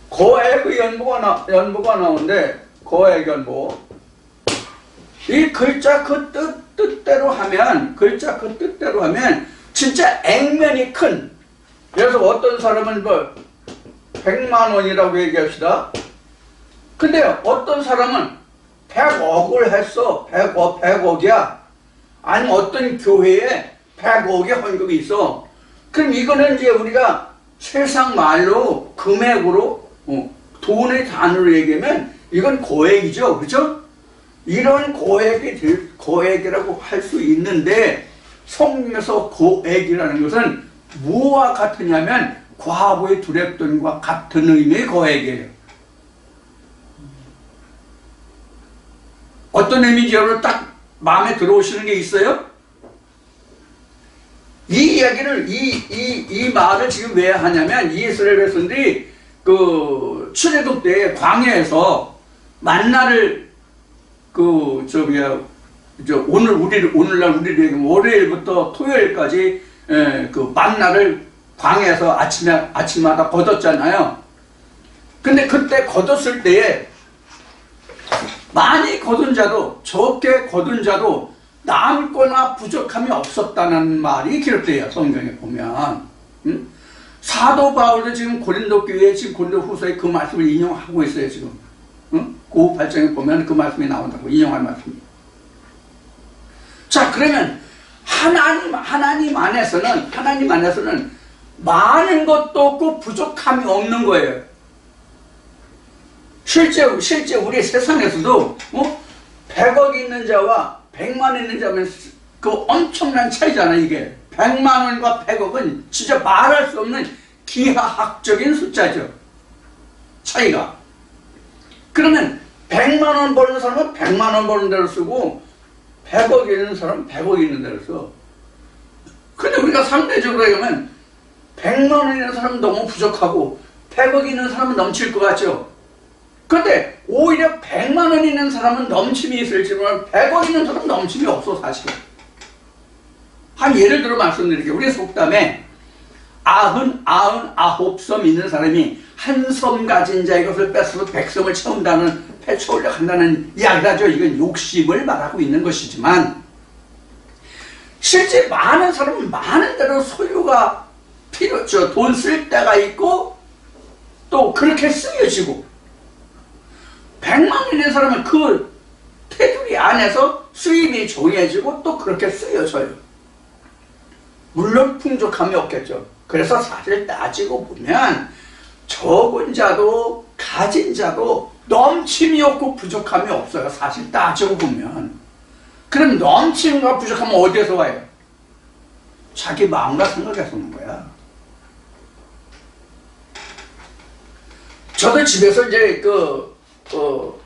고액의 연고가 나오는데, 고액 연고. 이 글자 그 뜻대로 하면, 진짜 액면이 큰. 그래서 어떤 사람은 100만 원이라고 얘기합시다. 근데 어떤 사람은 100억을 했어. 100억이야. 아니면 어떤 교회에 100억의 헌금이 있어. 그럼 이거는 이제 우리가 세상 말로 금액으로 돈의 단어로 얘기하면 이건 고액이죠. 그렇죠? 이런 고액이라고 할 수 있는데, 성경에서 고액이라는 것은 무엇과 같으냐면 과부의 두랩돈과 같은 의미의 고액이에요. 어떤 의미인지 여러분 딱 마음에 들어오시는 게 있어요? 이 이야기를, 이 말을 지금 왜 하냐면, 이스라엘 백성들이 그 출애굽 때 광야에서 만나를 오늘날 우리로 얘기하면 월요일부터 토요일까지 그 만나를 광야에서 아침마다 거뒀잖아요. 근데 그때 거뒀을 때에 많이 거둔 자도 적게 거둔 자도 남거나 부족함이 없었다는 말이 기록돼요. 성경에 보면. 사도 바울도 지금 고린도 교회에 지금 고린도 후서에 그 말씀을 인용하고 있어요. 지금. 그 8장에 보면 그 말씀이 나온다고, 인용할 말씀이. 자, 그러면 하나님 안에서는 많은 것도 없고 부족함이 없는 거예요. 실제 우리 세상에서도 100억 있는 자와 100만 원 있는 자면 그 엄청난 차이잖아. 이게 100만 원과 100억은 진짜 말할 수 없는 기하학적인 숫자죠. 차이가. 그러면 100만 원 버는 사람은 100만 원 버는 대로 쓰고 100억 있는 사람은 100억 있는 대로 써. 근데 우리가 상대적으로 얘기하면 100만 원 있는 사람은 너무 부족하고 100억 있는 사람은 넘칠 것 같죠. 근데 오히려 100만 원 있는 사람은 넘침이 있을지만 100억 있는 사람은 넘침이 없어. 사실은. 한 예를 들어 말씀드릴게요. 우리 속담에 99섬 있는 사람이 한 섬 가진 자의 것을 뺏어서 100섬을 채운다는, 패쳐오려 한다는 이야기라죠. 이건 욕심을 말하고 있는 것이지만, 실제 많은 사람은 많은 대로 소유가 필요죠. 돈 쓸 때가 있고 또 그렇게 쓰여지고, 100만 원 있는 사람은 그 테두리 안에서 수입이 정해지고 또 그렇게 쓰여져요. 물론 풍족함이 없겠죠. 그래서 사실 따지고 보면 적은 자도 가진 자도 넘침이 없고 부족함이 없어요. 사실 따지고 보면. 그럼 넘침과 부족함은 어디에서 와요? 자기 마음과 생각에서 오는 거야. 저도 집에서 이제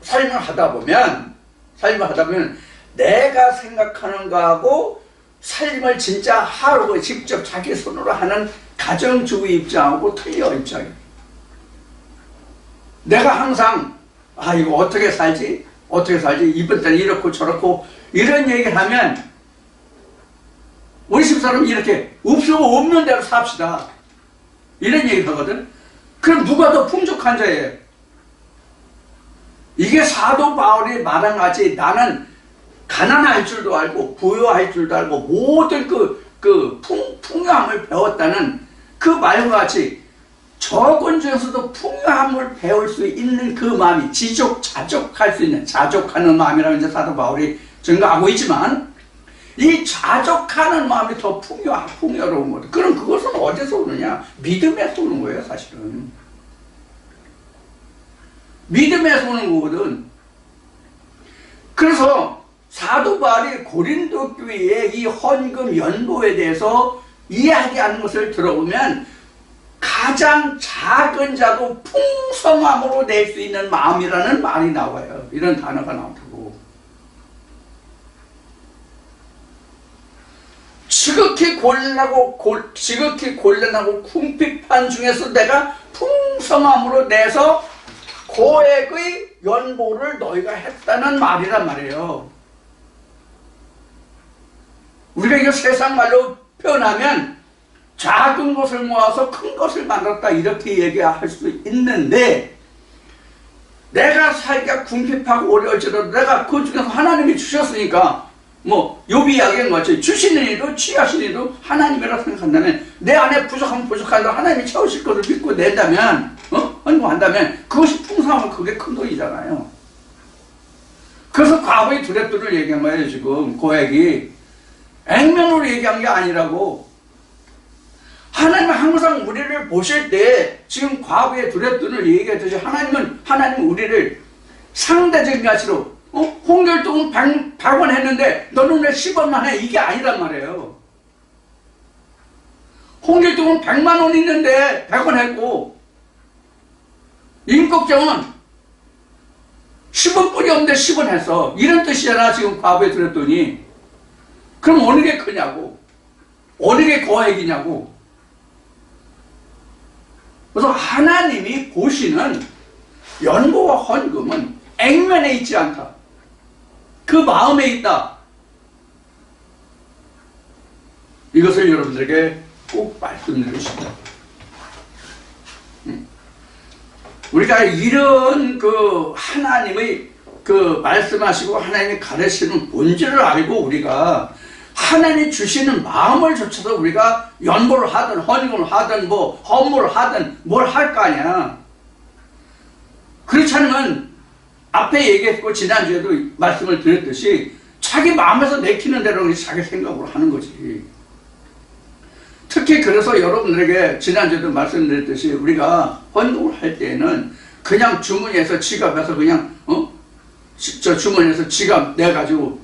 삶을 하다 보면 내가 생각하는 거하고 삶을 진짜 하루에 직접 자기 손으로 하는 가정주부 입장하고 틀려, 입장이. 내가 항상 이거 어떻게 살지 이번 때는 이렇고 저렇고 이런 얘기를 하면 우리 집사람이 이렇게 없는 대로 삽시다 이런 얘기를 하거든. 그럼 누가 더 풍족한 자예요? 이게 사도 바울이 말한 같이 나는 가난할 줄도 알고 부유할 줄도 알고 모든 풍요함을 배웠다는 그 말과 같이 적은 중에서도 풍요함을 배울 수 있는 그 마음이 자족할 수 있는, 자족하는 마음이라고 이제 사도 바울이 증거하고 있지만, 이 자족하는 마음이 더 풍요로운 거죠. 그럼 그것은 어디서 오느냐? 믿음에서 오는 거예요, 사실은. 믿음에서 오는 거거든. 그래서 사도 바울이 고린도 교회의 이 헌금 연보에 대해서 이야기하는 것을 들어보면 가장 작은 자도 풍성함으로 낼 수 있는 마음이라는 말이 나와요. 이런 단어가 나오고, 지극히 곤란하고 궁핍한 중에서 내가 풍성함으로 내서 고액의 연보를 너희가 했다는 말이란 말이에요. 우리가 이거 세상 말로 표현하면 작은 것을 모아서 큰 것을 만들었다 이렇게 얘기할 수 있는데, 내가 살기가 궁핍하고 어려울지라도 내가 그 중에서 하나님이 주셨으니까, 뭐 욥이 이야기한 것처럼 주시는 이도 취하시는 이도 하나님이라고 생각한다면, 내 안에 부족하면 부족한데 하나님이 채우실 것을 믿고 낸다면, 헌금한다면 그것이 풍성하면 그게 큰 돈이잖아요. 그래서 과거의 두레뚜를 얘기한 거예요. 지금 고액이 액면으로 얘기한 게 아니라고. 하나님은 항상 우리를 보실 때 지금 과거의 두레뚜를 얘기했듯이 하나님은 우리를 상대적인 가치로, 홍길동은 100원 했는데 너는 왜 10원만 해? 이게 아니란 말이에요. 홍길동은 100만 원 있는데 100원 했고, 임꺽정은 10원뿐이 없는데 10원 했어. 이런 뜻이잖아 지금 과거에 들었더니. 그럼 어느 게 크냐고, 어느 게 고액이냐고. 그래서 하나님이 보시는 연보와 헌금은 액면에 있지 않다. 그 마음에 있다. 이것을 여러분들에게 꼭 말씀드리고 싶다. 우리가 이런 하나님의 말씀하시고 하나님이 가르치는 본질을 알고 우리가 하나님이 주시는 마음을 좇아서 우리가 연보를 하든 헌금을 하든 뭐 헌물을 하든 뭘 할 거 아니야. 그렇지 않으면 앞에 얘기했고 지난주에도 말씀을 드렸듯이 자기 마음에서 내키는 대로 자기 생각으로 하는 거지. 특히 그래서 여러분들에게 지난주에도 말씀드렸듯이 우리가 헌금을 할 때에는 그냥 주머니에서 지갑에서 그냥 주머니에서 지갑 내가지고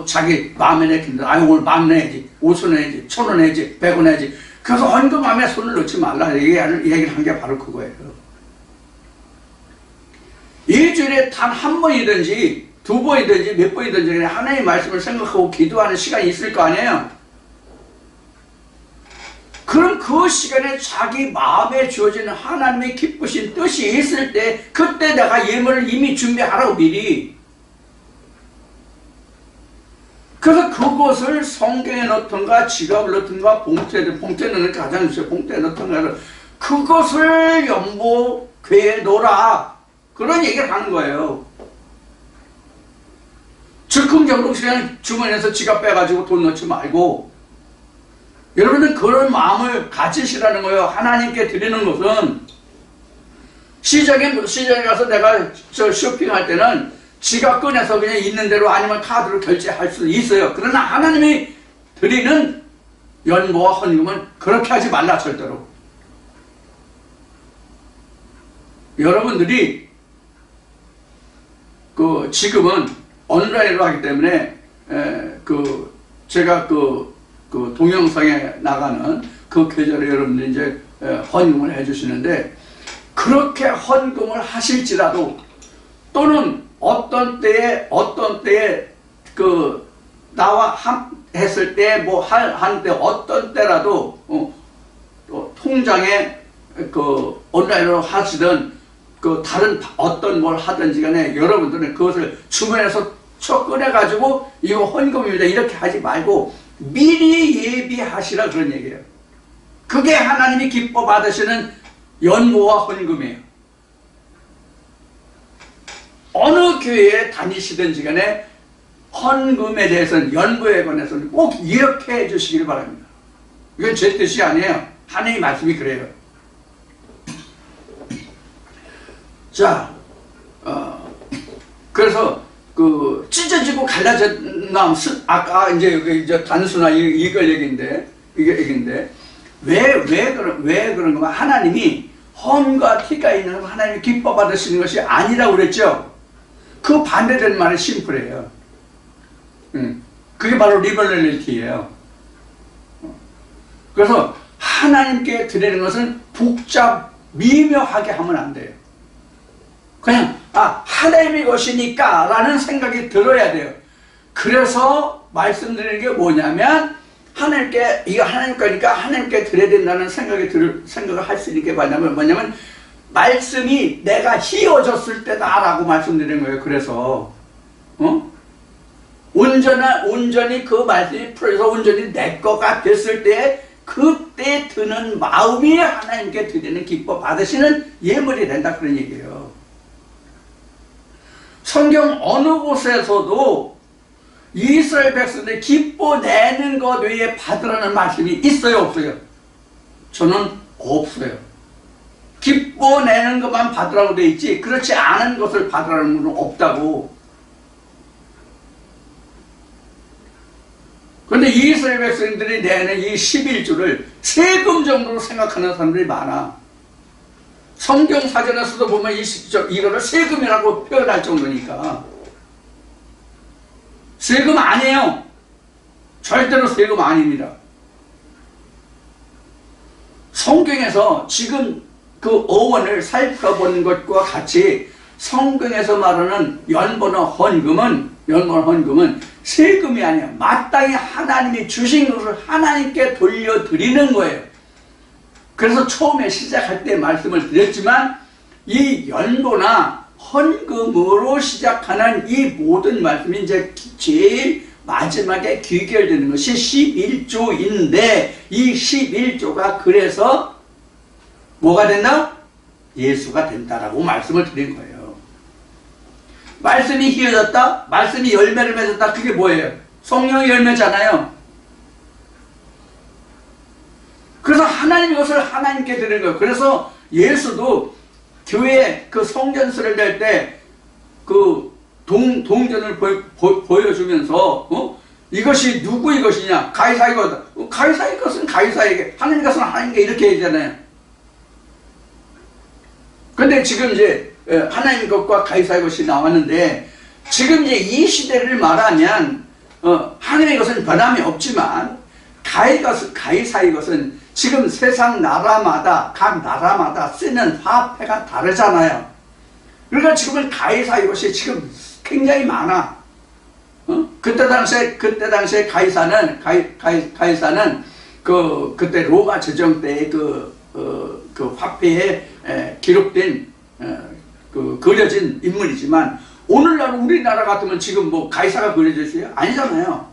자기 마음에 내킨다. 오늘 10,000원 내야지, 5,000원 내야지, 1,000원 내야지, 100원 내야지. 그래서 헌금함에 손을 넣지 말라 얘기를 한 게 바로 그거예요. 일주일에 단 한 번이든지 두 번이든지 몇 번이든지 그냥 하나님의 말씀을 생각하고 기도하는 시간이 있을 거 아니에요. 그럼 그 시간에 자기 마음에 주어지는 하나님의 기쁘신 뜻이 있을 때 그때 내가 예물을 이미 준비하라고 미리. 그래서 그것을 성경에 넣던가 지갑을 넣던가 봉투에 넣는 게 가장 있어요. 봉투에 넣던가 그것을 연보궤에 놓으라, 그런 얘기를 하는 거예요. 즉흥적으로 그냥 주머니에서 지갑 빼가지고 돈 넣지 말고 여러분은 그런 마음을 가지시라는 거예요. 하나님께 드리는 것은 시장에 가서 내가 쇼핑할 때는 지갑 꺼내서 그냥 있는 대로 아니면 카드로 결제할 수도 있어요. 그러나 하나님이 드리는 연보와 헌금은 그렇게 하지 말라, 절대로. 여러분들이 지금은 온라인으로 하기 때문에 제가 동영상에 나가는 그 계절에 여러분들이 이제 헌금을 해주시는데, 그렇게 헌금을 하실지라도 또는 어떤 때에 나와 했을 때 뭐 한때 어떤 때라도 통장에 온라인으로 하시든 다른 어떤 뭘 하든지 간에 여러분들은 그것을 주머니에서 쳐 꺼내가지고 이거 헌금입니다 이렇게 하지 말고 미리 예비하시라, 그런 얘기예요. 그게 하나님이 기뻐 받으시는 연보와 헌금이에요. 어느 교회에 다니시든지 간에 헌금에 대해서는, 연보에 관해서는 꼭 이렇게 해주시길 바랍니다. 이건 제 뜻이 아니에요. 하나님의 말씀이 그래요. 자, 그래서 찢어지고 갈라진 마음, 아까 이제 단순한 이걸 얘기인데, 왜 그런 거면 하나님이 헌과 티가 있는 하나님이 기뻐 받으시는 것이 아니라고 그랬죠. 그 반대되는 말이 심플해요. 그게 바로 리버럴리티예요. 그래서 하나님께 드리는 것은 미묘하게 하면 안 돼요. 그냥 하나님의 것이니까 라는 생각이 들어야 돼요. 그래서 말씀드리는 게 뭐냐면, 이거 하나님 거니까 하나님께 드려야 된다는 생각을 할 수 있는 게 뭐냐면 말씀이 내가 휘어졌을 때다라고 말씀드린 거예요. 그래서 온전히 그 말씀이 풀어서 온전히 내 거가 됐을 때 그때 드는 마음이 하나님께 드리는 기뻐 받으시는 예물이 된다 그런 얘기예요. 성경 어느 곳에서도 이스라엘 백성들이 기뻐 내는 것 외에 받으라는 말씀이 있어요, 없어요? 저는 없어요. 기뻐 내는 것만 받으라고 돼 있지 그렇지 않은 것을 받으라는 것은 없다고. 그런데 이스라엘 백성들이 내는 이 11조를 세금 정도로 생각하는 사람들이 많아. 성경 사전에서도 보면 이거를 세금이라고 표현할 정도니까. 세금 아니에요. 절대로 세금 아닙니다. 성경에서 지금 그 어원을 살펴본 것과 같이 성경에서 말하는 연보나 헌금은 세금이 아니야. 마땅히 하나님이 주신 것을 하나님께 돌려드리는 거예요. 그래서 처음에 시작할 때 말씀을 드렸지만 이 연보나 헌금으로 시작하는 이 모든 말씀이 이제 제일 마지막에 귀결되는 것이 11조인데 이 11조가 그래서 뭐가 된다? 예수가 된다라고 말씀을 드린 거예요. 말씀이 휘어졌다? 말씀이 열매를 맺었다? 그게 뭐예요? 성령의 열매잖아요. 그래서 하나님 것을 하나님께 드리는 거예요. 그래서 예수도 교회 그 성전설을 낼 때 그 동전을 보여주면서 이것이 누구의 것이냐? 가이사의 것이다. 가이사의 것은 가이사에게, 하나님 것은 하나님께 이렇게 얘기하잖아요. 근데 지금 이제 하나님 것과 가이사의 것이 나왔는데 지금 이제 이 시대를 말하면 하나님의 것은 변함이 없지만 가이사의 것은 지금 세상 나라마다 각 나라마다 쓰는 화폐가 다르잖아요. 그러니까 지금은 가이사의 것이 지금 굉장히 많아. 그때 당시에 가이사는 그때 로마 제정 때의 그 화폐에 기록된 그려진 인물이지만 오늘날 우리나라 같으면 지금 뭐 가이사가 그려져 있어요? 아니잖아요.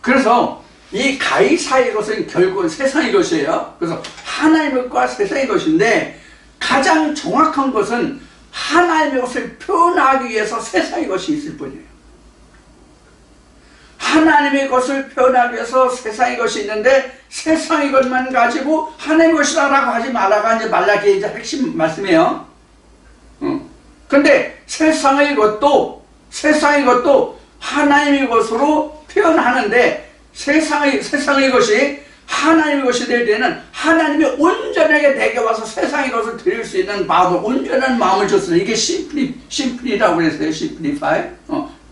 그래서 이 가이사의 것은 결국은 세상의 것이에요. 그래서 하나님의 것과 세상의 것인데 가장 정확한 것은 하나님의 것을 표현하기 위해서 세상의 것이 있을 뿐이에요. 하나님의 것을 표현하기 위해서 세상의 것이 있는데 세상의 것만 가지고 하나님의 것이라고 하지 말라가 이제 말라기의 이제 핵심 말씀이에요. 근데 세상의 것도 하나님의 것으로 표현하는데 세상의 것이 하나님의 것이 될 때는 하나님이 온전하게 내게 와서 세상의 것을 드릴 수 있는 마음을, 온전한 마음을 줬어요. 이게 심플이라고 그랬어요. 심플리파이.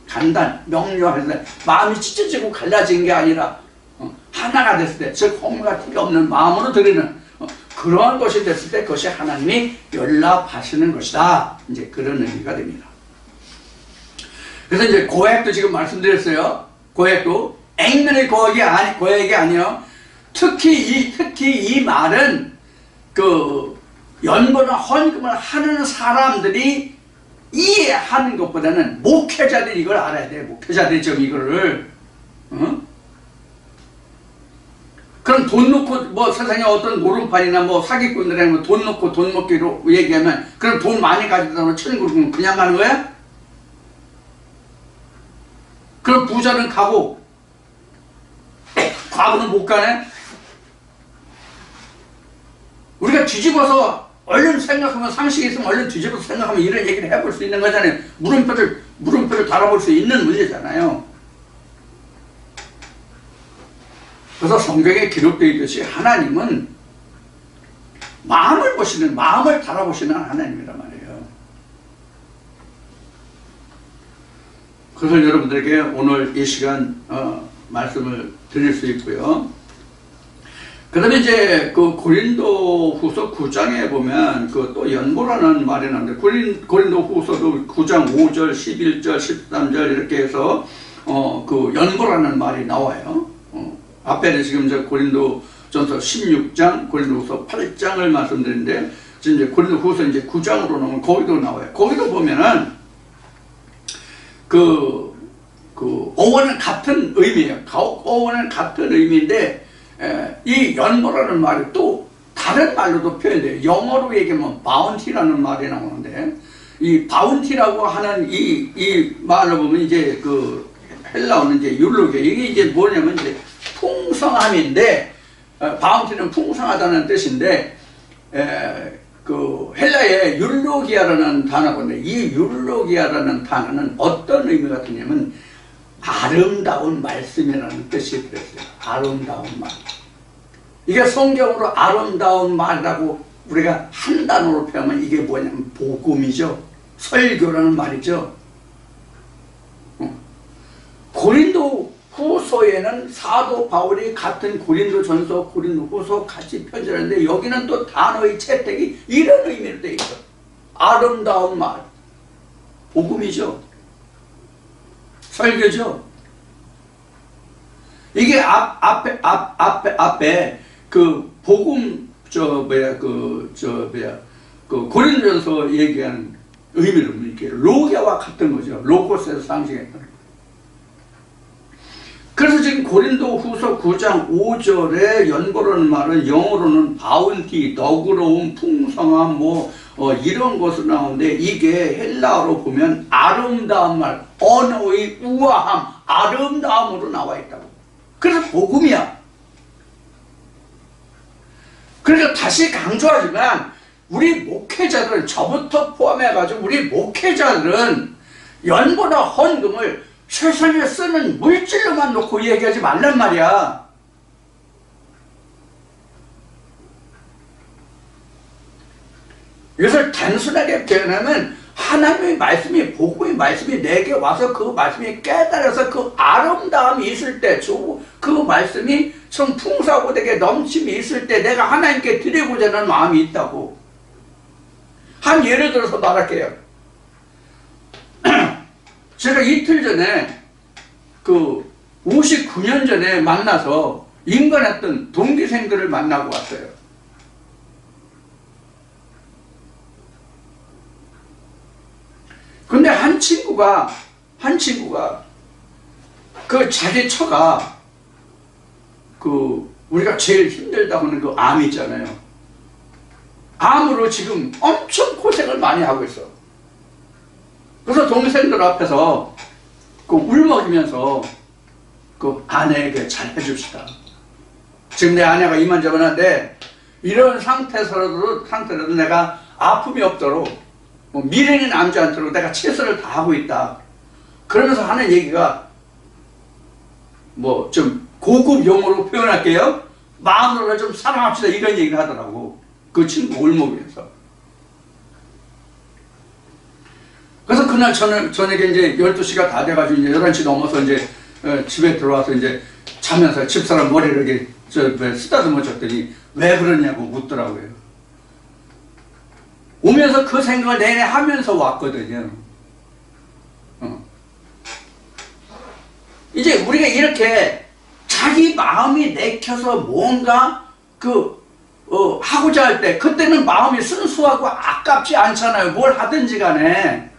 간단, 명료해서 마음이 찢어지고 갈라진 게 아니라 하나가 됐을 때, 즉 허물과 티가 없는 마음으로 드리는 그러한 것이 됐을 때 그것이 하나님이 연락하시는 것이다. 이제 그런 의미가 됩니다. 그래서 이제 고액도 지금 말씀드렸어요. 고액도 액면의 고액이 아니요. 특히 이 말은 그 연보나 헌금을 하는 사람들이 이해하는 것보다는 목회자들이 이걸 알아야 돼. 목회자들이 좀 이거를 그럼 돈 놓고 뭐 세상에 어떤 노름판이나 뭐 사기꾼들이나 돈 놓고 돈 먹기로 얘기하면 그럼 돈 많이 가지고 천국은 그냥 가는 거야? 그럼 부자는 가고 과부는 못 가네? 우리가 뒤집어서 얼른 생각하면 상식이 있으면 얼른 뒤집어서 생각하면 이런 얘기를 해볼 수 있는 거잖아요. 물음표를 달아볼 수 있는 문제잖아요. 그래서 성경에 기록되어 있듯이 하나님은 마음을 달아보시는 하나님이란 말이에요. 그래서 여러분들에게 오늘 이 시간 말씀을 드릴 수 있고요. 그 다음에 이제 그 고린도 후서 9장에 보면 그 또 연보라는 말이 나오는데 고린도 후서도 9장 5절, 11절, 13절 이렇게 해서 그 연보라는 말이 나와요. 앞에는 지금 저 고린도 전서 16장, 고린도 후서 8장을 말씀드리는데 이제 고린도후서 이제 9장으로 나오면 거기도 나와요. 거기도 보면은 어원은 같은 의미예요. 어원은 같은 의미인데 이 연보라는 말이 또 다른 말로도 표현돼요. 영어로 얘기하면 바운티라는 말이 나오는데 이 바운티라고 하는 이 말로 보면 이제 그 헬라어는 이제 율로게 이게 이제 뭐냐면 이제 풍성함인데 바운티는 풍성하다는 뜻인데 그 헬라의 율로기아라는 단어인데 이 율로기아라는 단어는 어떤 의미가 드냐면 아름다운 말씀이라는 뜻이 들었어요. 아름다운 말. 이게 성경으로 아름다운 말이라고 우리가 한 단어로 표현하면 이게 뭐냐면 복음이죠. 설교라는 말이죠. 고린도 후서에는 사도 바울이 같은 고린도 전서, 고린도 후서 같이 편지하는데 여기는 또 단어의 채택이 이런 의미로 되어 있어. 아름다운 말. 복음이죠. 설교죠. 이게 앞에 그 복음 그 고린도전서 얘기하는 의미를 이렇게 로게와 같은 거죠. 로고스에서 상징했던 거. 그래서 지금 고린도 후서 9장 5절에 연고라는 말은 영어로는 바운티, 너그러움, 풍성함 이런 것으로 나오는데 이게 헬라어로 보면 아름다운 말, 언어의 우아함, 아름다움으로 나와 있다고. 그래서 복음이야. 그러니까 다시 강조하지만 우리 목회자들은 저부터 포함해가지고 우리 목회자들은 연보나 헌금을 세상에 쓰는 물질로만 놓고 얘기하지 말란 말이야. 이것을 단순하게 표현하면 하나님의 말씀이 복음의 말씀이 내게 와서 그 말씀이 깨달아서 그 아름다움이 있을 때 그 말씀이 좀 풍성하고 되게 넘침이 있을 때 내가 하나님께 드리고자 하는 마음이 있다고. 한 예를 들어서 말할게요. 제가 이틀 전에 59년 전에 만나서 인간했던 동기생들을 만나고 왔어요. 근데 한 친구가 그 자기 처가 우리가 제일 힘들다고 하는 그 암 있잖아요. 암으로 지금 엄청 고생을 많이 하고 있어. 그래서 동생들 앞에서 울먹이면서 아내에게 잘 해줍시다. 지금 내 아내가 이만저만한데 이런 상태라도 내가 아픔이 없도록 미련이 남지 않도록 내가 최선을 다하고 있다. 그러면서 하는 얘기가 좀 고급 용어로 표현할게요. 마음으로 좀 사랑합시다 이런 얘기를 하더라고. 그 친구 울먹이면서. 그래서 그날 저녁에 이제 12시가 다 돼가지고 이제 11시 넘어서 이제 집에 들어와서 이제 자면서 집사람 머리를 이렇게 쓰다듬어 줬더니 왜 그러냐고 묻더라고요. 오면서 그 생각을 내내 하면서 왔거든요. 이제 우리가 이렇게 자기 마음이 내켜서 뭔가 하고자 할 때 그때는 마음이 순수하고 아깝지 않잖아요. 뭘 하든지 간에.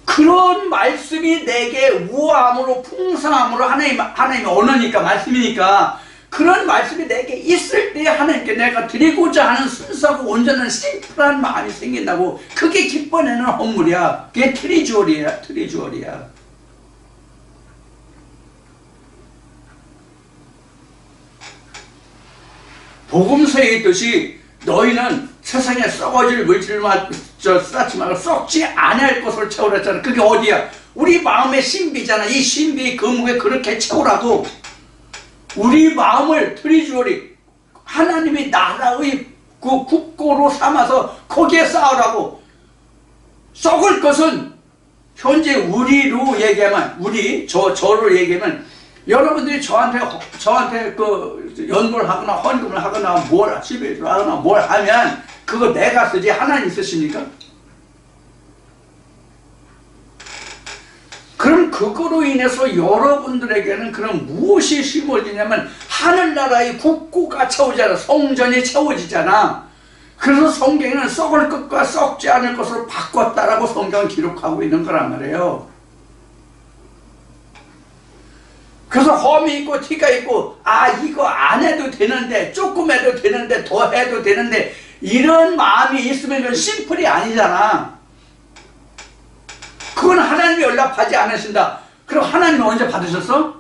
그런 말씀이 내게 우아함으로 풍성함으로 하나님의 언어니까 말씀이니까 그런 말씀이 내게 있을 때 하나님께 내가 드리고자 하는 순수하고 온전한 심플한 마음이 생긴다고. 그게 기뻐내는 헌물이야. 그게 트리주얼이야. 복음서에 있듯이 너희는 세상에 썩어질 물질만 쌓지 말고 썩지 아니할 것을 채우랬잖아. 그게 어디야? 우리 마음의 신비잖아. 이 신비의 거목에 그렇게 채우라고. 우리 마음을 트리주얼이 하나님의 나라의 그 국고로 삼아서 거기에 쌓으라고. 썩을 것은 현재 우리로 얘기하면 저로 얘기하면 여러분들이 저한테 연구를 하거나 헌금을 하거나 집회를 하거나 뭘 하면 그거 내가 쓰지 하나님 쓰십니까? 그럼 그거로 인해서 여러분들에게는 그럼 무엇이 심어지냐면 하늘나라의 국고가 채워지잖아. 성전이 채워지잖아. 그래서 성경에는 썩을 것과 썩지 않을 것으로 바꿨다라고 성경은 기록하고 있는 거란 말이에요. 그래서 험이 있고 티가 있고, 아 이거 안 해도 되는데, 조금 해도 되는데, 더 해도 되는데, 이런 마음이 있으면 그건 심플이 아니잖아. 그건 하나님이 연락하지 않으신다. 그럼 하나님은 언제 받으셨어?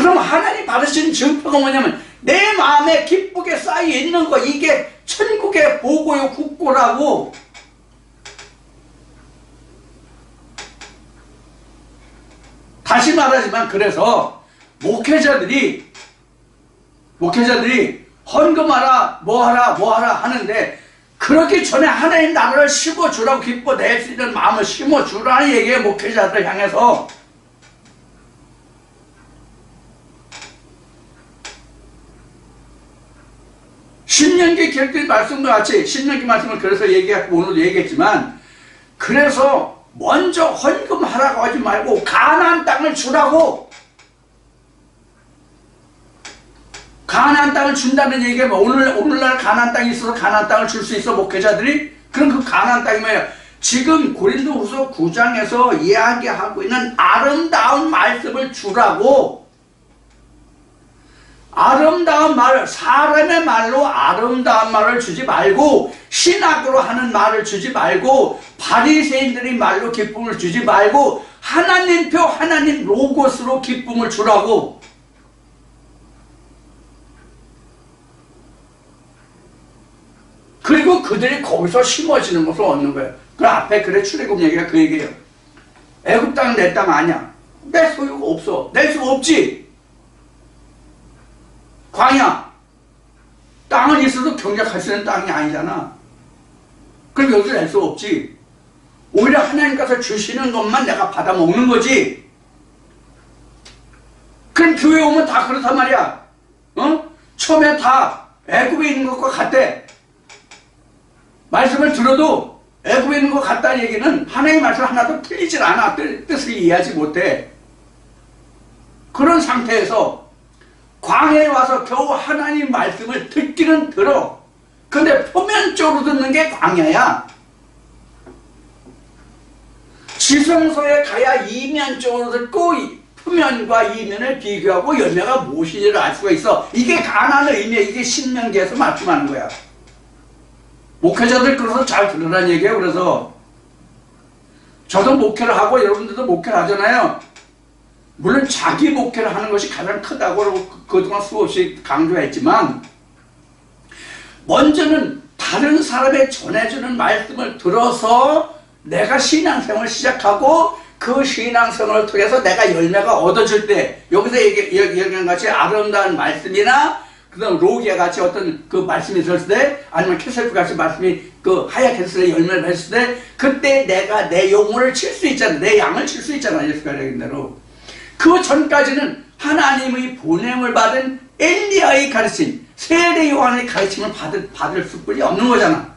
그럼 하나님 받으신 증표가 뭐냐면 내 마음에 기쁘게 쌓여 있는 거, 이게 천국의 보고요 국고라고. 다시 말하지만, 그래서 목회자들이 헌금하라 뭐하라 하는데, 그렇기 전에 하나님 나라를 심어주라고, 기뻐 낼 수 있는 마음을 심어주라는 얘기예요. 목회자들 향해서. 신명기 기록된 말씀과 같이, 신명기 말씀을 그래서 얘기했고 오늘도 얘기했지만, 그래서 먼저 헌금하라고 하지 말고 가나안 땅을 주라고. 가나안 땅을 준다는 얘기가 뭐, 오늘날 가나안 땅이 있어서 가나안 땅을 줄 수 있어 목회자들이? 그럼 그 가나안 땅이 뭐예요? 지금 고린도후서 9장에서 이야기하고 있는 아름다운 말씀을 주라고. 아름다운 말, 사람의 말로 아름다운 말을 주지 말고, 신학으로 하는 말을 주지 말고, 바리새인들이 말로 기쁨을 주지 말고, 하나님표 하나님 로고스로 기쁨을 주라고. 그리고 그들이 거기서 심어지는 것을 얻는 거예요. 그 앞에 그래 출애굽 얘기가 그 얘기예요. 애굽 땅은 내 땅 아니야. 내 소유가 없어. 낼 수가 없지. 광야, 땅은 있어도 경작할 수 있는 땅이 아니잖아. 그럼 여기서 낼 수가 없지. 오히려 하나님께서 주시는 것만 내가 받아 먹는 거지. 그럼 교회 오면 다 그렇단 말이야. 처음에 다 애굽에 있는 것과 같대. 말씀을 들어도 애굽에 있는 것 같다는 얘기는 하나님의 말씀 하나도 틀리질 않아. 뜻을 이해하지 못해. 그런 상태에서 광야에 와서 겨우 하나님 말씀을 듣기는 들어. 근데 표면적으로 듣는 게 광야야. 지성소에 가야 이면적으로 듣고 표면과 이면을 비교하고 열매가 무엇인지를 알 수가 있어. 이게 가나안의 의미야. 이게 신명기에서 말씀하는 거야. 목회자들 그래서 잘 들으라는 얘기예요. 그래서 저도 목회를 하고 여러분들도 목회를 하잖아요. 물론 자기 목회를 하는 것이 가장 크다고 그동안 수없이 강조했지만, 먼저는 다른 사람의 전해주는 말씀을 들어서 내가 신앙생활을 시작하고, 그 신앙생활을 통해서 내가 열매가 얻어질 때, 여기서 얘기한 같이 아름다운 말씀이나 그 다음 로기아 같이 어떤 그 말씀이 있었을 때, 아니면 캐세프 같이 말씀이 그 하얗게 했을 때 열매를 했을 때, 그때 내가 내 영혼을 칠 수 있잖아. 내 양을 칠 수 있잖아. 예수가 얘기한 대로. 그 전까지는 하나님의 보냄을 받은 엘리야의 가르침, 세례 요한의 가르침을 받을 수뿐이 없는 거잖아.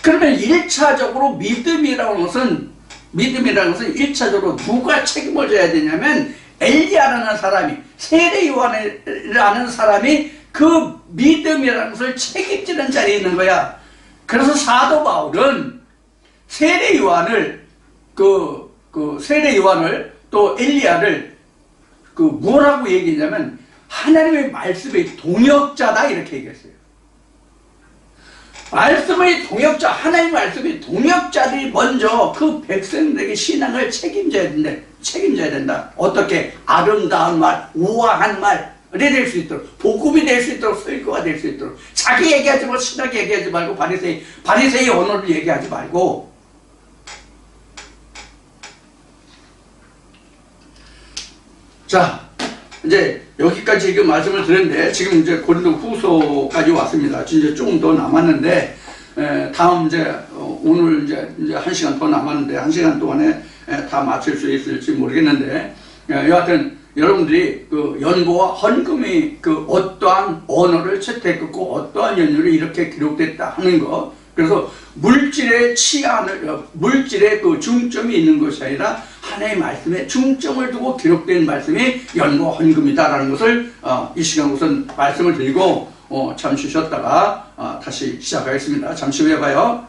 그러면 1차적으로 믿음이라는 것은 1차적으로 누가 책임을 져야 되냐면, 엘리야라는 사람이, 세례 요한이라는 사람이 그 믿음이라는 것을 책임지는 자리에 있는 거야. 그래서 사도 바울은 세례 요한을 또 엘리야를 뭐라고 얘기했냐면, 하나님의 말씀의 동역자다 이렇게 얘기했어요. 말씀의 동역자, 하나님 말씀의 동역자들이 먼저 그 백성들에게 신앙을 책임져야 된다. 어떻게? 아름다운 말, 우아한 말이 될 수 있도록, 복음이 될 수 있도록, 설교가 될 수 있도록. 자기 얘기하지 말고, 신학 얘기하지 말고, 바리새의 언어를 얘기하지 말고. 자, 이제 여기까지 지금 말씀을 드렸는데, 지금 이제 고린도 후서까지 왔습니다. 이제 조금 더 남았는데, 다음 오늘 이제 1시간 더 남았는데, 1시간 동안에 다 마칠 수 있을지 모르겠는데, 여하튼 여러분들이 그 연고와 헌금이 그 어떠한 언어를 채택했고 어떠한 연율이 이렇게 기록됐다 하는 것, 그래서 물질의 그 중점이 있는 것이 아니라 하나의 말씀에 중점을 두고 기록된 말씀이 연고 헌금이다라는 것을 이 시간 우선 말씀을 드리고, 잠시 쉬었다가 다시 시작하겠습니다. 잠시 후에 봐요.